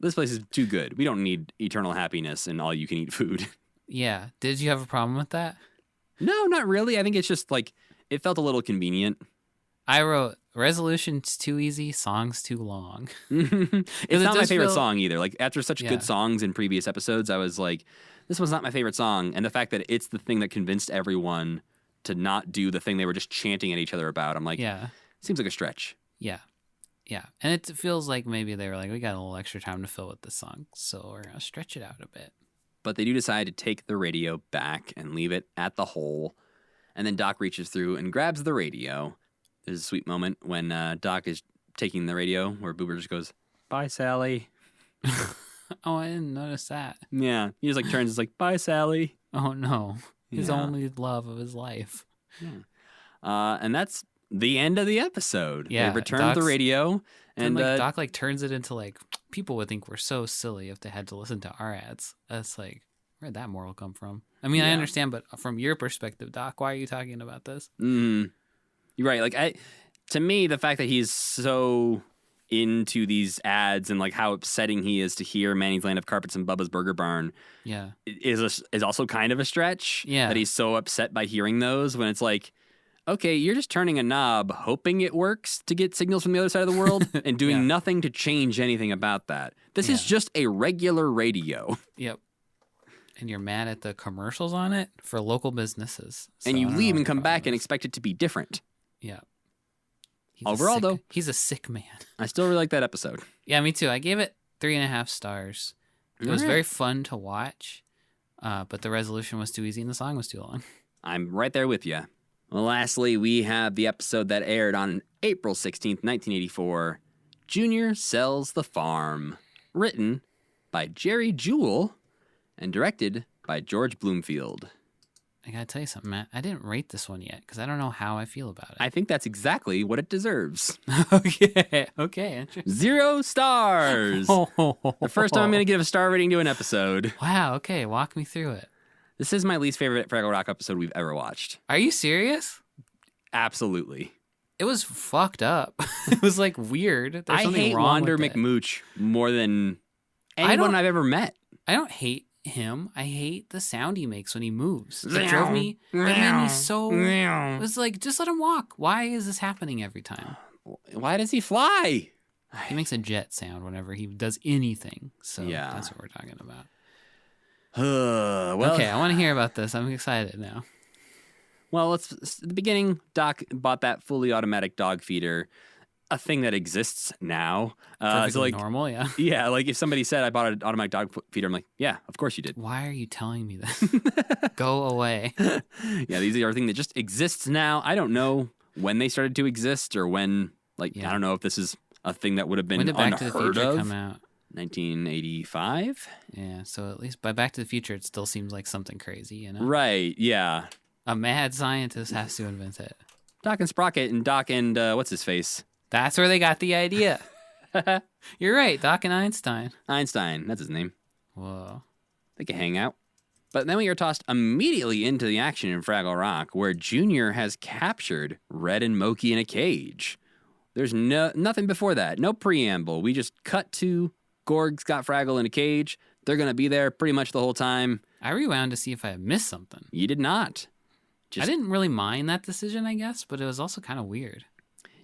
This place is too good. We don't need eternal happiness and all-you-can-eat food. Yeah. Did you have a problem with that? No, not really. I think it's just like, it felt a little convenient. I wrote, resolution's too easy, song's too long. It's not my favorite song either. Like, after such good songs in previous episodes, I was like, this was not my favorite song. And the fact that it's the thing that convinced everyone to not do the thing they were just chanting at each other about, I'm like, seems like a stretch. Yeah. Yeah. And it feels like maybe they were like, we got a little extra time to fill with this song, so we're going to stretch it out a bit. But they do decide to take the radio back and leave it at the hole. And then Doc reaches through and grabs the radio. There's a sweet moment when Doc is taking the radio where Boober just goes, bye, Sally. Oh, I didn't notice that. Yeah. He just like turns and is like, bye, Sally. Oh, no. His only love of his life. Yeah. And that's the end of the episode. Yeah. They returned the radio. And Doc like turns it into like, people would think we're so silly if they had to listen to our ads. That's like, where'd that moral come from? I mean, I understand, but from your perspective, Doc, why are you talking about this? You're right. Like, to me, the fact that he's so into these ads and like how upsetting he is to hear Manny's Land of Carpets and Bubba's Burger Barn is also kind of a stretch. Yeah. That he's so upset by hearing those when it's like, okay, you're just turning a knob hoping it works to get signals from the other side of the world and doing nothing to change anything about that. This is just a regular radio. Yep. And you're mad at the commercials on it for local businesses. So and you leave and come back and expect it to be different. Yeah. Overall, though, he's a sick man. I still really like that episode. Yeah, me too. I gave it 3.5 stars. It was very fun to watch, but the resolution was too easy and the song was too long. I'm right there with you. Well, lastly, we have the episode that aired on April 16th, 1984, Junior Sells the Farm, written by Jerry Jewell and directed by George Bloomfield. I gotta tell you something, Matt. I didn't rate this one yet because I don't know how I feel about it. I think that's exactly what it deserves. Okay, interesting. 0 stars. The first time I'm going to give a star rating to an episode. Wow, okay, walk me through it. This is my least favorite Fraggle Rock episode we've ever watched. Are you serious? Absolutely. It was fucked up. It was like weird. I hate Wander McMooch more than anyone I've ever met. I don't hate him. I hate the sound he makes when he moves. It drove me. It made me so. It was like, just let him walk. Why is this happening every time? Why does he fly? He makes a jet sound whenever he does anything. So that's what we're talking about. Well, okay, I want to hear about this. I'm excited now. Well, at the beginning, Doc bought that fully automatic dog feeder, a thing that exists now. Perfectly normal, yeah. Yeah, like if somebody said I bought an automatic dog feeder, I'm like, yeah, of course you did. Why are you telling me this? Go away. Yeah, these are a thing that just exists now. I don't know when they started to exist or when, I don't know if this is a thing that would have been when did Back to the Future come out? 1985. Yeah, so at least by Back to the Future, it still seems like something crazy, you know? Right, yeah. A mad scientist has to invent it. Doc and Sprocket and Doc and what's his face? That's where they got the idea. You're right, Doc and Einstein. Einstein, that's his name. Whoa. They can hang out. But then we are tossed immediately into the action in Fraggle Rock, where Junior has captured Red and Moki in a cage. There's nothing before that, no preamble. We just cut to Gorg's got Fraggle in a cage. They're going to be there pretty much the whole time. I rewound to see if I had missed something. You did not. I didn't really mind that decision, I guess, but it was also kind of weird.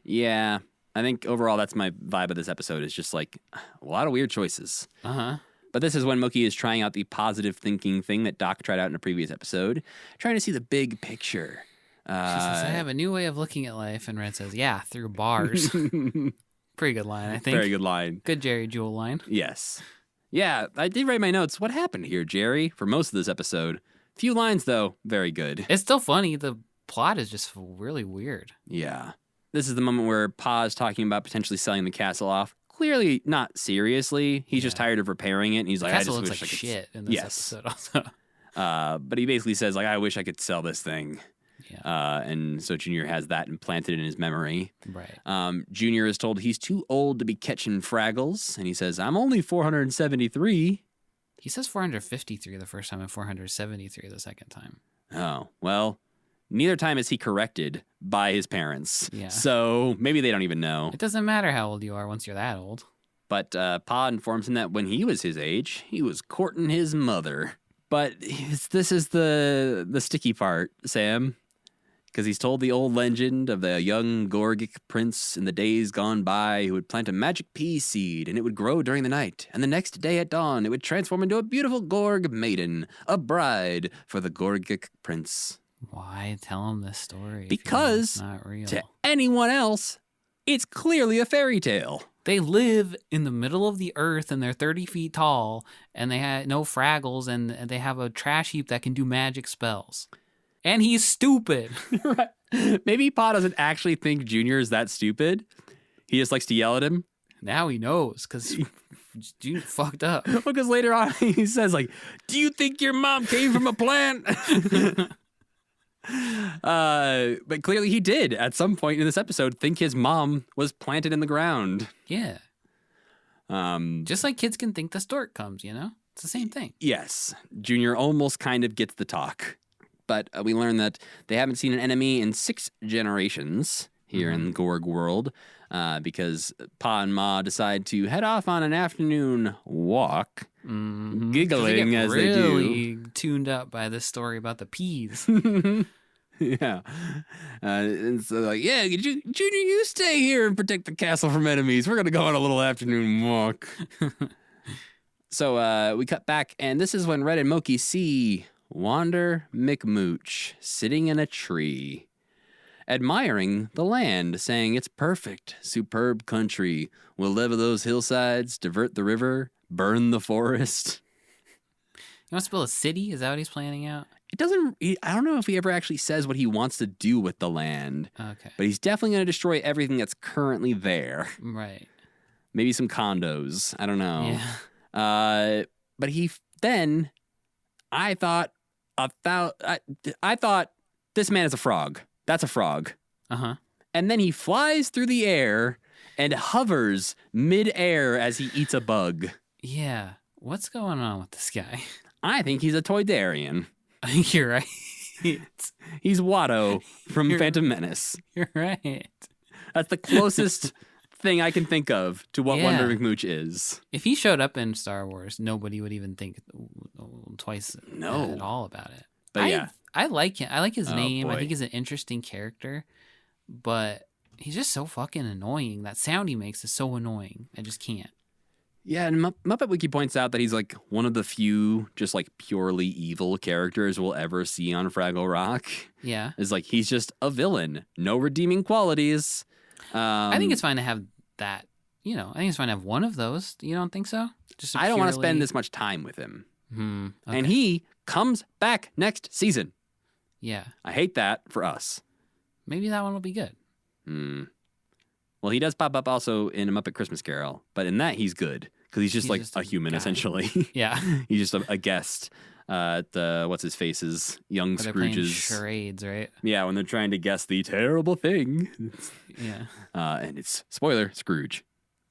Yeah. I think overall that's my vibe of this episode is just like a lot of weird choices. Uh-huh. But this is when Mookie is trying out the positive thinking thing that Doc tried out in a previous episode, trying to see the big picture. She says, I have a new way of looking at life. And Red says, yeah, through bars. Pretty good line, I think. Very good line. Good Jerry Jewell line. Yes. Yeah, I did write my notes. What happened here, Jerry, for most of this episode? Few lines, though, very good. It's still funny. The plot is just really weird. Yeah. This is the moment where Pa's talking about potentially selling the castle off. Clearly not seriously. He's just tired of repairing it. And he's like, I just looks wish like I could shit in this episode also. But he basically says, like, I wish I could sell this thing. Yeah. And so Junior has that implanted in his memory. Right. Junior is told he's too old to be catching Fraggles. And he says, I'm only 473. He says 453 the first time and 473 the second time. Oh, well, neither time is he corrected by his parents. Yeah. So maybe they don't even know. It doesn't matter how old you are once you're that old. But Pa informs him that when he was his age, he was courting his mother. But this is the sticky part, Sam. Because he's told the old legend of the young Gorgic prince in the days gone by who would plant a magic pea seed and it would grow during the night. And the next day at dawn, it would transform into a beautiful Gorg maiden, a bride for the Gorgic prince. Why tell him this story? Because it's not real. to anyone else, it's clearly a fairy tale. They live in the middle of the earth and they're 30 feet tall and they have no Fraggles and they have a trash heap that can do magic spells. And he's stupid. Right. Maybe Pa doesn't actually think Junior is that stupid. He just likes to yell at him. Now he knows because Junior fucked up. Because later on he says, like, do you think your mom came from a plant? But clearly he did at some point in this episode think his mom was planted in the ground. Yeah. Just like kids can think the stork comes, you know? It's the same thing. Yes. Junior almost kind of gets the talk. But we learn that they haven't seen an enemy in 6 generations here in Gorg world because Pa and Ma decide to head off on an afternoon walk, giggling as they do. Really tuned up by this story about the peas. Yeah. And so like, yeah, Junior, you stay here and protect the castle from enemies. We're going to go on a little afternoon walk. So we cut back, and this is when Red and Moki see Wander McMooch sitting in a tree, admiring the land, saying it's perfect, superb country. We'll level those hillsides, divert the river, burn the forest. You want to build a city? Is that what he's planning out? It doesn't, I don't know if he ever actually says what he wants to do with the land. Okay. But he's definitely going to destroy everything that's currently there. Right. Maybe some condos. I don't know. Yeah. But he then, I thought this man is a frog. That's a frog. Uh-huh. And then he flies through the air and hovers mid-air as he eats a bug. Yeah. What's going on with this guy? I think he's a Toydarian. I think you're right. He's Watto from Phantom Menace. You're right. That's the closest thing I can think of to what Wonder McMooch is. If he showed up in Star Wars, nobody would even think twice at all about it. But I like him. I like his name. boy. I think he's an interesting character, but he's just so fucking annoying. That sound he makes is so annoying. I just can't. Yeah, and Muppet Wiki points out that he's like one of the few just like purely evil characters we'll ever see on Fraggle Rock. Yeah. It's like he's just a villain. No redeeming qualities. I think it's fine to have that, you know, I think it's fine to have one of those. You don't think so? I don't want to spend this much time with him. Okay. And he comes back next season. Yeah. I hate that for us. Maybe that one will be good. Well, he does pop up also in A Muppet Christmas Carol, but in that he's good because he's just like a human guy. essentially. Yeah. He's just a guest at what's his face's young They're playing Scrooge's charades, right? Yeah, when they're trying to guess the terrible thing. Yeah. And it's spoiler, Scrooge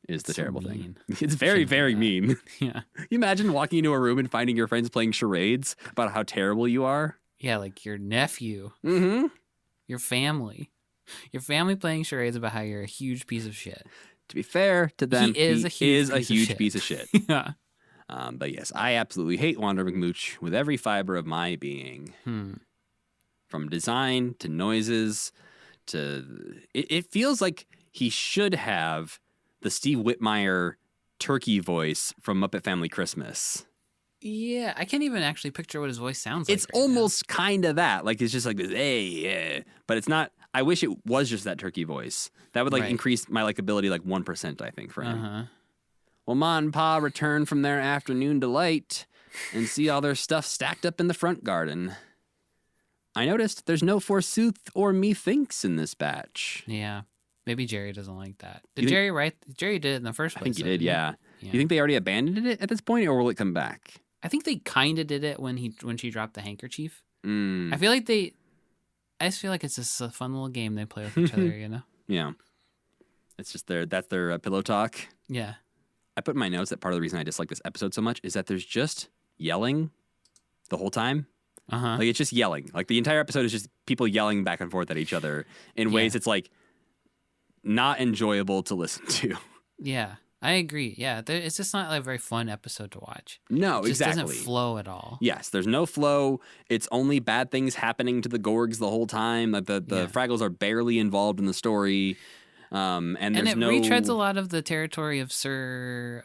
is the So terrible mean. thing. It's very, very mean. Yeah. You imagine walking into a room and finding your friends playing charades about how terrible you are? Yeah, like your nephew, Mm-hmm. your family playing charades about how you're a huge piece of shit. To be fair to them, He is a huge piece of shit. Yeah. But yes, I absolutely hate Wander McMooch with every fiber of my being. From design to noises to... It feels like he should have the Steve Whitmire turkey voice from Muppet Family Christmas. Yeah, I can't even actually picture what his voice sounds like. It's almost kind of that. Like, it's just like this, hey, yeah. But it's not... I wish it was just that turkey voice. That would, increase my likability 1%, I think, for him. Well, Ma and Pa return from their afternoon delight and see all their stuff stacked up in the front garden. I noticed there's no forsooth or methinks in this batch. Yeah. Maybe Jerry doesn't like that. Did Jerry write? Jerry did it in the first place. I think he did, yeah. You think they already abandoned it at this point, or will it come back? I think they kind of did it when she dropped the handkerchief. I feel like I just feel like it's just a fun little game they play with each other, you know? Yeah. It's just that's their pillow talk. Yeah. I put in my notes that part of the reason I dislike this episode so much is that there's just yelling the whole time. Like, it's just yelling. Like, the entire episode is just people yelling back and forth at each other in ways it's not enjoyable to listen to. Yeah, I agree. Yeah, it's just not a very fun episode to watch. No, it just exactly. doesn't flow at all. Yes, there's no flow. It's only bad things happening to the Gorgs the whole time. Like, the Fraggles are barely involved in the story. And there's it retreads a lot of the territory of Sir...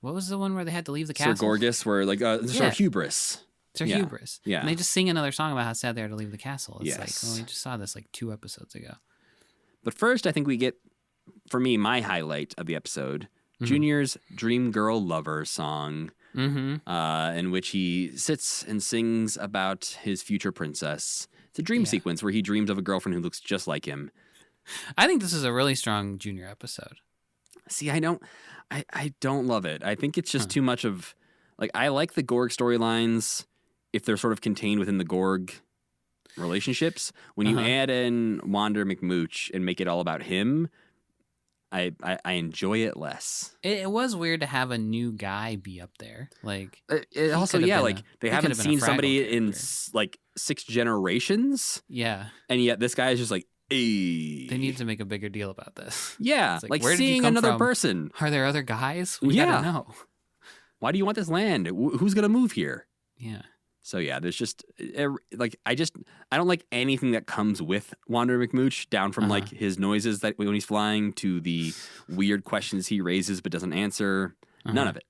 what was the one where they had to leave the castle? Sir Gorgas, where Sir Hubris. Sir Hubris. Yeah. And they just sing another song about how sad they are to leave the castle. It's yes. we just saw this 2 episodes ago. But first, I think we get, for me, my highlight of the episode, Junior's Dream Girl Lover song, in which he sits and sings about his future princess. It's a dream sequence where he dreams of a girlfriend who looks just like him. I think this is a really strong Junior episode. See, I don't love it. I think it's just too much of, I like the Gorg storylines if they're sort of contained within the Gorg relationships. When you add in Wander McMooch and make it all about him, I enjoy it less. It was weird to have a new guy be up there. It also, they haven't seen somebody in 6 generations. Yeah. And yet this guy is just hey. They need to make a bigger deal about this. Yeah. Where seeing another person. Are there other guys? We gotta know. Why do you want this land? Who's going to move here? Yeah. So yeah, there's just I don't like anything that comes with Wander McMooch, down from his noises that when he's flying to the weird questions he raises but doesn't answer. None of it.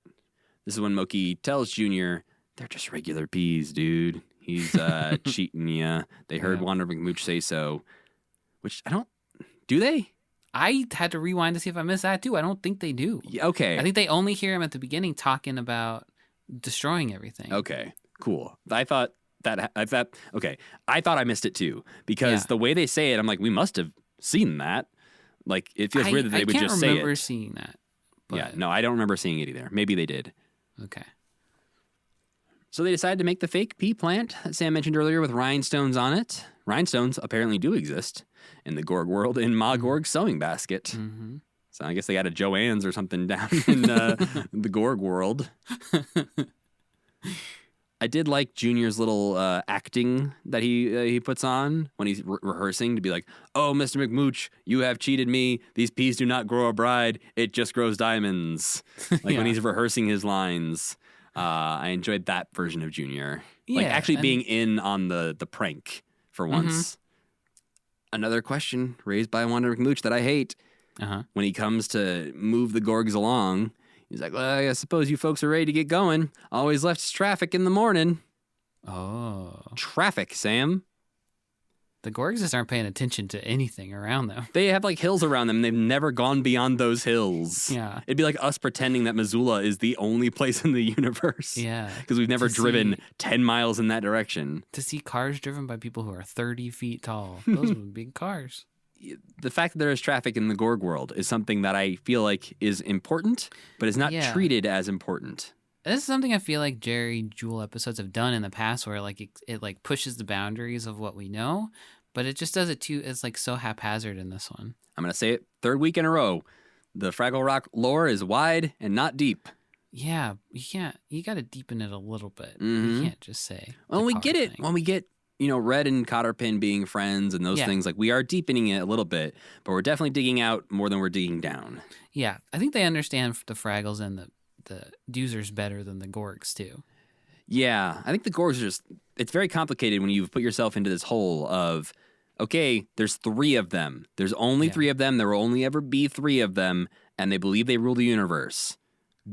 This is when Moki tells Junior, they're just regular peas, dude. He's cheating ya. They heard Wander McMooch say so, which do they? I had to rewind to see if I missed that too. I don't think they do. Yeah, okay. I think they only hear him at the beginning talking about destroying everything. Okay. Cool. I thought I missed it too, because the way they say it, I'm like, we must have seen that. It feels weird that they would just say it. I can't remember seeing that. But... Yeah, no, I don't remember seeing it either. Maybe they did. Okay. So they decided to make the fake pea plant that Sam mentioned earlier with rhinestones on it. Rhinestones apparently do exist in the Gorg world in Ma Gorg's sewing basket. Mm-hmm. So I guess they got a Joann's or something down in the Gorg world. I did like Junior's little acting that he puts on when he's rehearsing to be like, oh, Mr. McMooch, you have cheated me. These peas do not grow a bride. It just grows diamonds. When he's rehearsing his lines. I enjoyed that version of Junior. Actually being in on the prank for once. Another question raised by Wander McMooch that I hate. When he comes to move the Gorgs along, he's like, well, I suppose you folks are ready to get going. Always left traffic in the morning. Oh. Traffic, Sam. The Gorgs just aren't paying attention to anything around them. They have hills around them. They've never gone beyond those hills. Yeah. It'd be like us pretending that Missoula is the only place in the universe. Yeah. Because we've never driven 10 miles in that direction. To see cars driven by people who are 30 feet tall. Those are big cars. The fact that there is traffic in the Gorg world is something that I feel like is important, but is not treated as important. This is something I feel like Jerry Jewell episodes have done in the past, where it pushes the boundaries of what we know, but it just does it too. It's so haphazard in this one. I'm gonna say it 3rd week in a row. The Fraggle Rock lore is wide and not deep. Yeah, you can't. You got to deepen it a little bit. You can't just say. When we get it, when we get Red and Cotterpin being friends and those things, we are deepening it a little bit, but we're definitely digging out more than we're digging down. Yeah, I think they understand the Fraggles and the Doozer's better than the Gorgs too. Yeah, I think the Gorgs are just, it's very complicated when you've put yourself into this hole of, okay, there's 3 of them. There's only 3 of them. There will only ever be 3 of them, and they believe they rule the universe.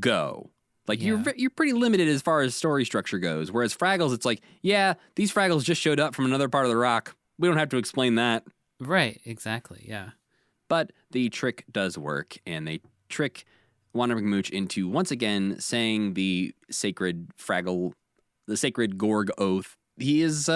Go. Like, you're pretty limited as far as story structure goes. Whereas Fraggles, it's like, yeah, these Fraggles just showed up from another part of the rock. We don't have to explain that. Right, exactly, yeah. But the trick does work, and they trick Wanda McMooch into once again saying the sacred Gorg oath. He is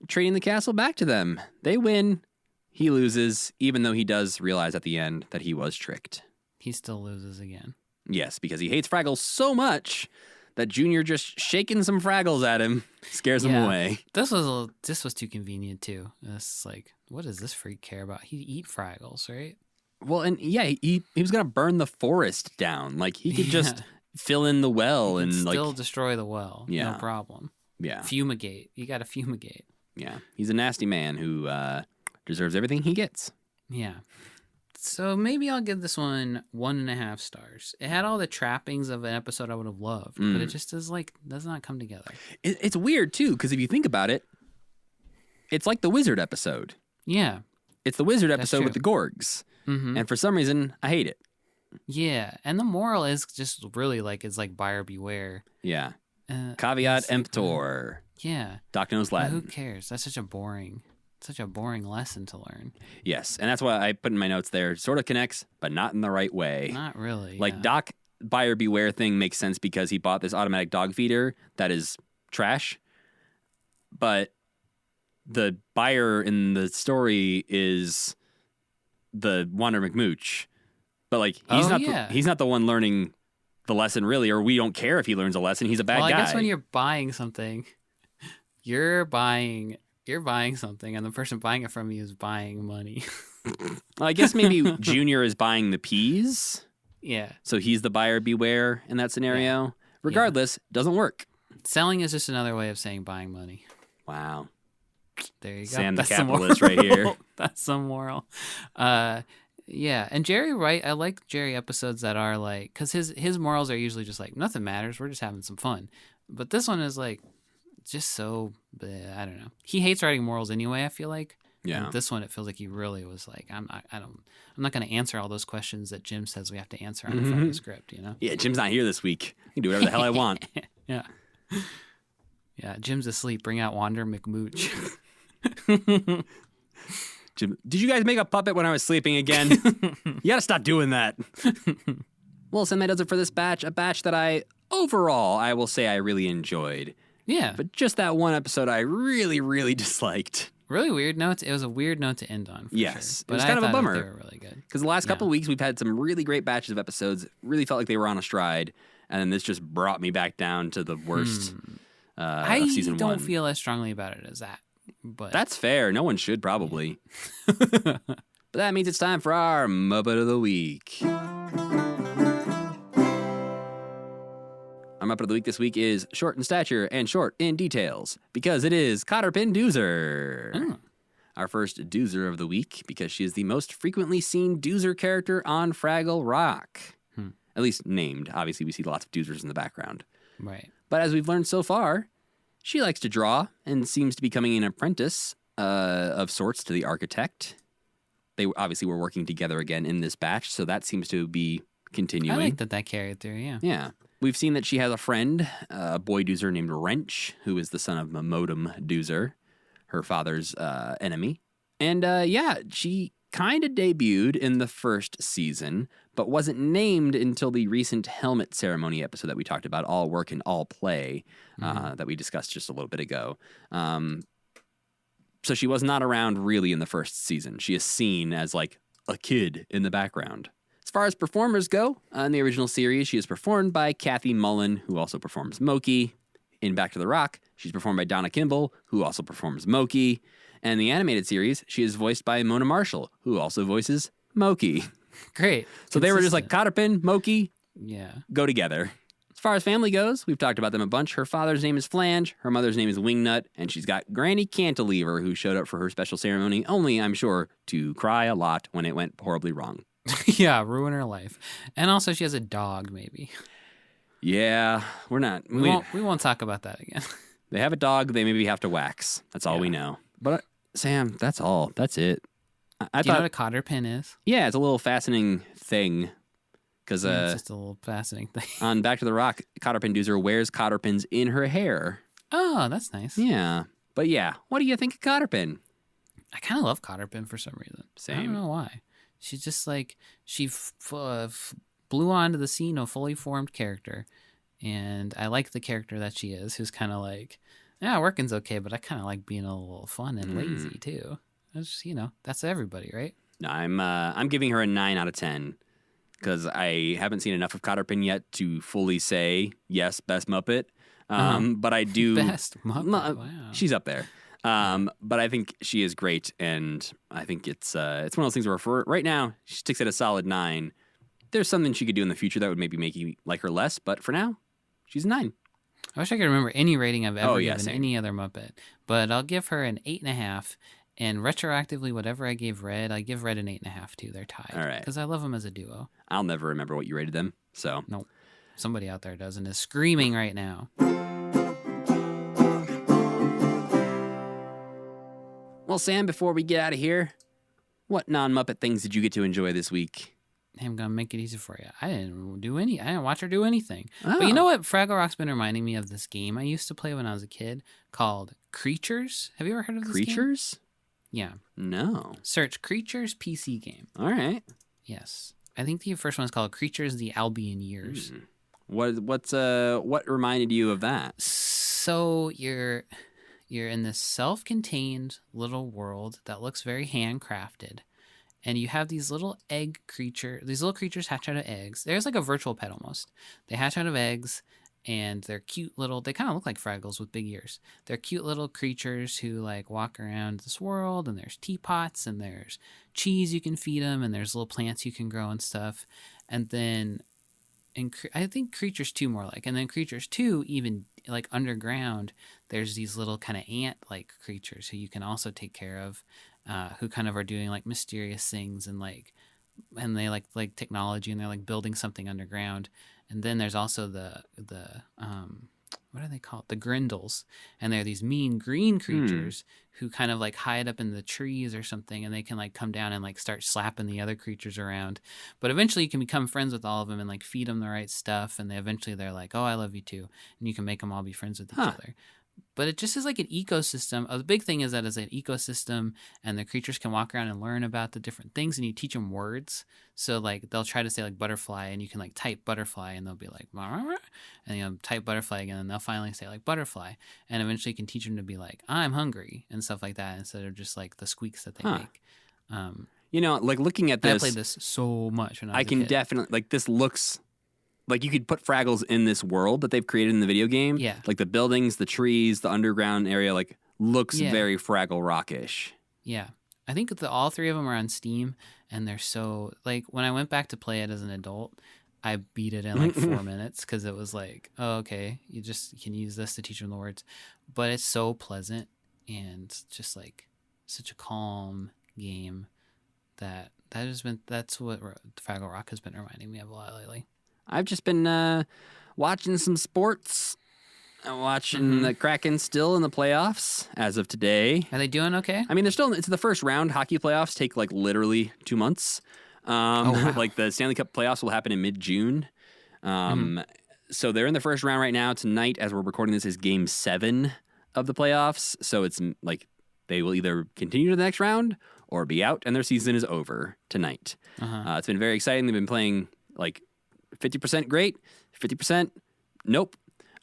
trading the castle back to them. They win. He loses, even though he does realize at the end that he was tricked. He still loses again. Yes, because he hates Fraggles so much that Junior just shaking some Fraggles at him scares him away. This was too convenient too. It's like, what does this freak care about? He'd eat Fraggles, right? Well, and yeah, he was gonna burn the forest down. Like he could just fill in the well and still destroy the well. Yeah. No problem. Yeah. Fumigate. You got to fumigate. Yeah. He's a nasty man who deserves everything he gets. Yeah. So maybe I'll give this one 1.5 stars. It had all the trappings of an episode I would have loved, but it just does not come together. It's weird too, because if you think about it, it's like the Wizard episode. Yeah. It's the Wizard episode with the Gorgs. Mm-hmm. And for some reason, I hate it. Yeah. And the moral is just really it's like buyer beware. Yeah. Caveat emptor. Yeah. Doc knows Latin. But who cares? That's such a boring lesson to learn. Yes. And that's why I put in my notes there. Sort of connects, but not in the right way. Not really. Doc buyer beware thing makes sense because he bought this automatic dog feeder that is trash. But the buyer in the story is the Wanda McMooch. But he's not the one learning the lesson really, or we don't care if he learns a lesson. He's a bad guy. I guess when you're buying something, you're buying something, and the person buying it from you is buying money. Well, I guess maybe Junior is buying the peas. Yeah. So he's the buyer beware in that scenario. Yeah. Regardless, doesn't work. Selling is just another way of saying buying money. Wow. There you go. Sam the capitalist right here. That's some moral. Yeah, and Jerry Wright, I like Jerry episodes that are because his morals are usually just nothing matters, we're just having some fun. But this one is just so, I don't know. He hates writing morals anyway, I feel like. Yeah. And this one, it feels like he really was I'm not going to answer all those questions that Jim says we have to answer on the front of the script, you know? Yeah, Jim's not here this week. I can do whatever the hell I want. Yeah. Yeah, Jim's asleep. Bring out Wander McMooch. Jim, did you guys make a puppet when I was sleeping again? You gotta stop doing that. Well, Sam, that does it for this batch. A batch that I will say I really enjoyed. Yeah. But just that one episode I really, really disliked. Really weird notes. It was a weird note to end on. Yes. Sure. But it was kind of a bummer. They were really good. Because the last couple of weeks we've had some really great batches of episodes. Really felt like they were on a stride. And then this just brought me back down to the worst of season 1. I don't feel as strongly about it as that. But that's fair. No one should probably. But that means it's time for our Muppet of the Week. Our Muppet of the Week this week is short in stature and short in details because it is Cotterpin Doozer. Oh. Our first Doozer of the week because she is the most frequently seen Doozer character on Fraggle Rock. At least named. Obviously, we see lots of Doozers in the background. Right. But as we've learned so far, she likes to draw and seems to be becoming an apprentice of sorts to the architect. They obviously were working together again in this batch, so that seems to be continuing. I like that carried through, yeah. Yeah. We've seen that she has a friend, a boy Doozer named Wrench, who is the son of Modem Doozer, her father's enemy. And she kind of debuted in the first season, but wasn't named until the recent helmet ceremony episode that we talked about, All Work and All Play, that we discussed just a little bit ago. So she was not around really in the first season. She is seen as a kid in the background. As far as performers go, in the original series, she is performed by Kathy Mullen, who also performs Moki. In Back to the Rock, she's performed by Donna Kimball, who also performs Moki. And in the animated series, she is voiced by Mona Marshall, who also voices Moki. Great. So they were just Cotterpin, Moki, go together. As far as family goes, we've talked about them a bunch. Her father's name is Flange, her mother's name is Wingnut, and she's got Granny Cantilever, who showed up for her special ceremony, only, I'm sure, to cry a lot when it went horribly wrong. Yeah, ruin her life. And also she has a dog, maybe. Yeah, we're not. We won't talk about that again. They have a dog they maybe have to wax. That's all we know. But Sam, that's all. That's it. I Do you thought, know what a cotter pin is? yeah, it's a little fascinating thing. Because It's just a little fascinating thing. on Back to the Rock, Cotterpin Doozer wears cotter pins in her hair. Oh, that's nice. Yeah. But yeah, what do you think of Cotterpin? I kind of love Cotterpin for some reason. I Same. don't know why. She's just like, she blew onto the scene a fully formed character. And I like the character that she is, who's kind of like, yeah, working's okay, but I kind of like being a little fun and lazy too. It's, that's everybody, right? No, I'm giving her a 9 out of 10 because I haven't seen enough of Cotterpin yet to fully say yes, best Muppet. But I do. Best Muppet. Wow. She's up there. But I think she is great, and I think it's one of those things where for right now she sticks at a solid 9. There's something she could do in the future that would maybe make you like her less, but for now, she's a 9. I wish I could remember any rating I've ever given same. any other Muppet, but I'll give her an 8.5. And retroactively, whatever I gave Red, I give Red an 8.5 too. They're tied. All right. Because I love them as a duo. I'll never remember what you rated them, so. Nope. Somebody out there does and is screaming right now. Well, Sam, before we get out of here, what non-Muppet things did you get to enjoy this week? I'm going to make it easy for you. I didn't watch her do anything. Oh. But you know what? Fraggle Rock's been reminding me of this game I used to play when I was a kid called Creatures. Have you ever heard of this game? Creatures? Yeah. No. Search Creatures PC game. All right. Yes. I think the first one is called Creatures the Albion Years. What reminded you of that? So you're in this self-contained little world that looks very handcrafted. And you have these little these little creatures hatch out of eggs. There's like a virtual pet almost. They hatch out of eggs, and they're cute little, they kind of look like Fraggles with big ears. They're cute little creatures who like walk around this world, and there's teapots, and there's cheese you can feed them, and there's little plants you can grow and stuff. And then I think Creatures 2 more like, and then Creatures 2 even like underground, there's these little kind of ant-like creatures who you can also take care of, who kind of are doing like mysterious things and they like technology, and they're like building something underground. And then there's also the what are they called? The Grindles. And they're these mean green creatures who kind of like hide up in the trees or something, and they can like come down and like start slapping the other creatures around. But eventually you can become friends with all of them and like feed them the right stuff, and they're like, oh, I love you too. And you can make them all be friends with each other. But it just is like an ecosystem. The big thing is that it's an ecosystem, and the creatures can walk around and learn about the different things, and you teach them words. So like they'll try to say like butterfly, and you can like type butterfly, and they'll be like, and type butterfly again, and they'll finally say like butterfly. And eventually you can teach them to be like, I'm hungry, and stuff like that, instead of just like the squeaks that they make. Like looking at this, I played this so much when I was I a can kid. definitely, like, this looks like you could put Fraggles in this world that they've created in the video game. Yeah. Like the buildings, the trees, the underground area, like looks very Fraggle Rock-ish. Yeah. I think all 3 of them are on Steam, and they're so, like, when I went back to play it as an adult, I beat it in like 4 minutes because it was like, oh, okay, you can use this to teach them the words. But it's so pleasant and just like such a calm game that's what Fraggle Rock has been reminding me of a lot lately. I've just been watching some sports. I'm watching the Kraken still in the playoffs as of today. Are they doing okay? I mean, it's the first round. Hockey playoffs take like literally 2 months. Wow. Like the Stanley Cup playoffs will happen in mid-June. So they're in the first round right now. Tonight, as we're recording this, is game 7 of the playoffs. So it's like they will either continue to the next round or be out, and their season is over tonight. It's been very exciting. They've been playing like 50% great, 50% nope.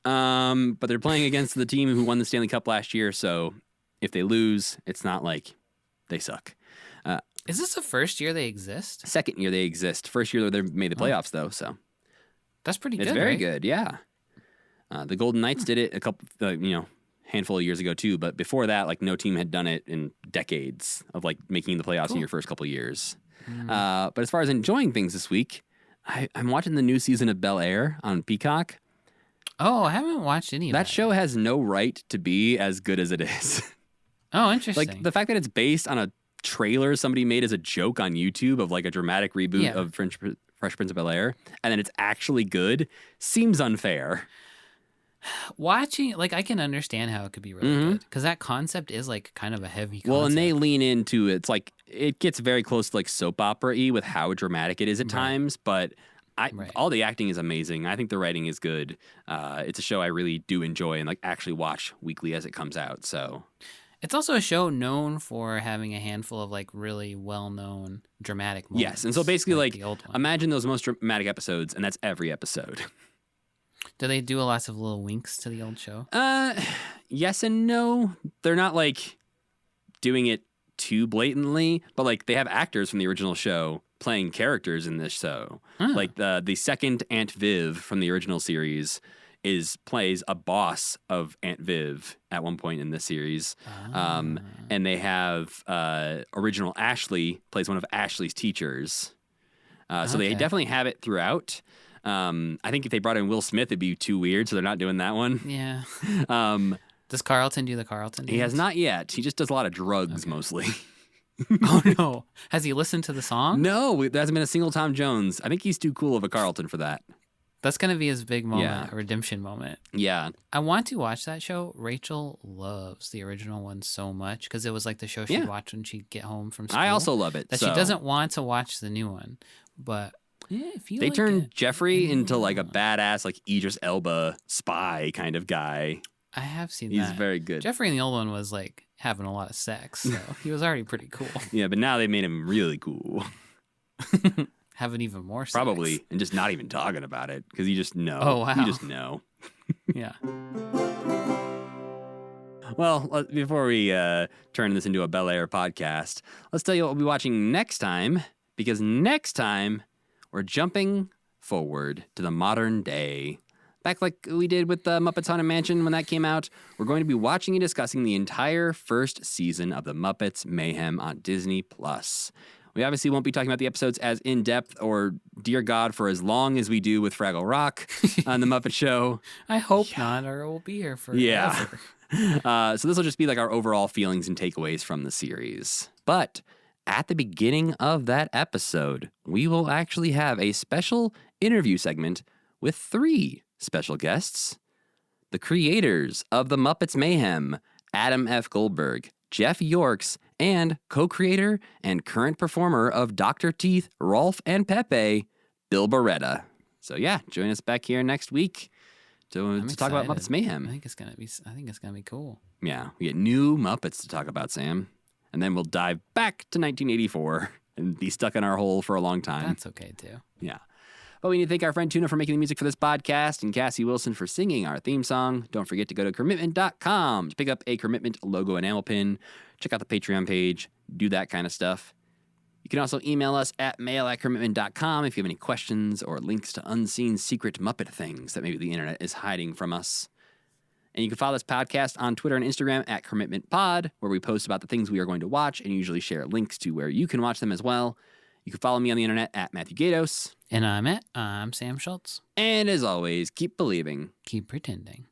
But they're playing against the team who won the Stanley Cup last year, so if they lose, it's not like they suck. Is this the first year they exist? Second year they exist. First year they made the playoffs, though, so That's pretty good, it's very right? good, yeah. The Golden Knights did it a couple, handful of years ago too, but before that, like no team had done it in decades of like making the playoffs in your first couple of years. But as far as enjoying things this week, I'm watching the new season of Bel Air on Peacock. Oh, I haven't watched any of that. That show has no right to be as good as it is. Oh, interesting. Like the fact that it's based on a trailer somebody made as a joke on YouTube of like a dramatic reboot of Fresh Prince of Bel-Air, and then it's actually good, seems unfair. Watching, like, I can understand how it could be really good because that concept is like kind of a heavy concept. Well, and they lean into it's like it gets very close to like soap opera-y with how dramatic it is at times, but all the acting is amazing. I think the writing is good. It's a show I really do enjoy and like actually watch weekly as it comes out. So it's also a show known for having a handful of like really well-known dramatic moments. Yes, and so basically like the old one. imagine those most dramatic episodes, and that's every episode. Do they do a lot of little winks to the old show? Yes and no. They're not like doing it too blatantly, but like they have actors from the original show playing characters in this show. Like the second Aunt Viv from the original series plays a boss of Aunt Viv at one point in this series. And they have original Ashley plays one of Ashley's teachers. So they definitely have it throughout. I think if they brought in Will Smith, it'd be too weird, so they're not doing that one. Yeah. Does Carlton do the Carlton dance? He has not yet. He just does a lot of drugs mostly. Oh, no. Has he listened to the song? No, there hasn't been a single Tom Jones. I think he's too cool of a Carlton for that. That's going to be his big moment, a redemption moment. Yeah. I want to watch that show. Rachel loves the original one so much because it was like the show she'd watch when she'd get home from school. I also love it. That she doesn't want to watch the new one. But if you they like turned Jeffrey into like a badass, like Idris Elba spy kind of guy. I have seen He's that. very good. Jeffrey in the old one was like having a lot of sex, so he was already pretty cool. Yeah, but now they made him really cool. Having even more sex. Probably, and just not even talking about it because you just know. Oh, wow. You just know. Yeah. Well, before we turn this into a Bel Air podcast, let's tell you what we'll be watching next time, because next time we're jumping forward to the modern day. Back like we did with the Muppets Haunted Mansion when that came out, we're going to be watching and discussing the entire first season of the Muppets Mayhem on Disney+. We obviously won't be talking about the episodes as in-depth or, dear God, for as long as we do with Fraggle Rock on The Muppet Show. I hope not, or we'll be here forever. Yeah. So this will just be like our overall feelings and takeaways from the series. But at the beginning of that episode, we will actually have a special interview segment with 3 special guests. The creators of The Muppets Mayhem, Adam F. Goldberg, Jeff Yorks, and co-creator and current performer of Dr. Teeth, Rolf and Pepe, Bill Beretta. So yeah, join us back here next week to talk about Muppets Mayhem. I think it's gonna be cool. Yeah, we get new Muppets to talk about, Sam. And then we'll dive back to 1984 and be stuck in our hole for a long time. That's okay, too. Yeah. But we need to thank our friend Tuna for making the music for this podcast and Cassie Wilson for singing our theme song. Don't forget to go to commitment.com to pick up a Commitment logo enamel pin. Check out the Patreon page. Do that kind of stuff. You can also email us at mail@commitment.com if you have any questions or links to unseen secret Muppet things that maybe the internet is hiding from us. And you can follow this podcast on Twitter and Instagram at CommitmentPod, where we post about the things we are going to watch and usually share links to where you can watch them as well. You can follow me on the internet at Matthew Gatos. And I'm Sam Schultz. And as always, keep believing. Keep pretending.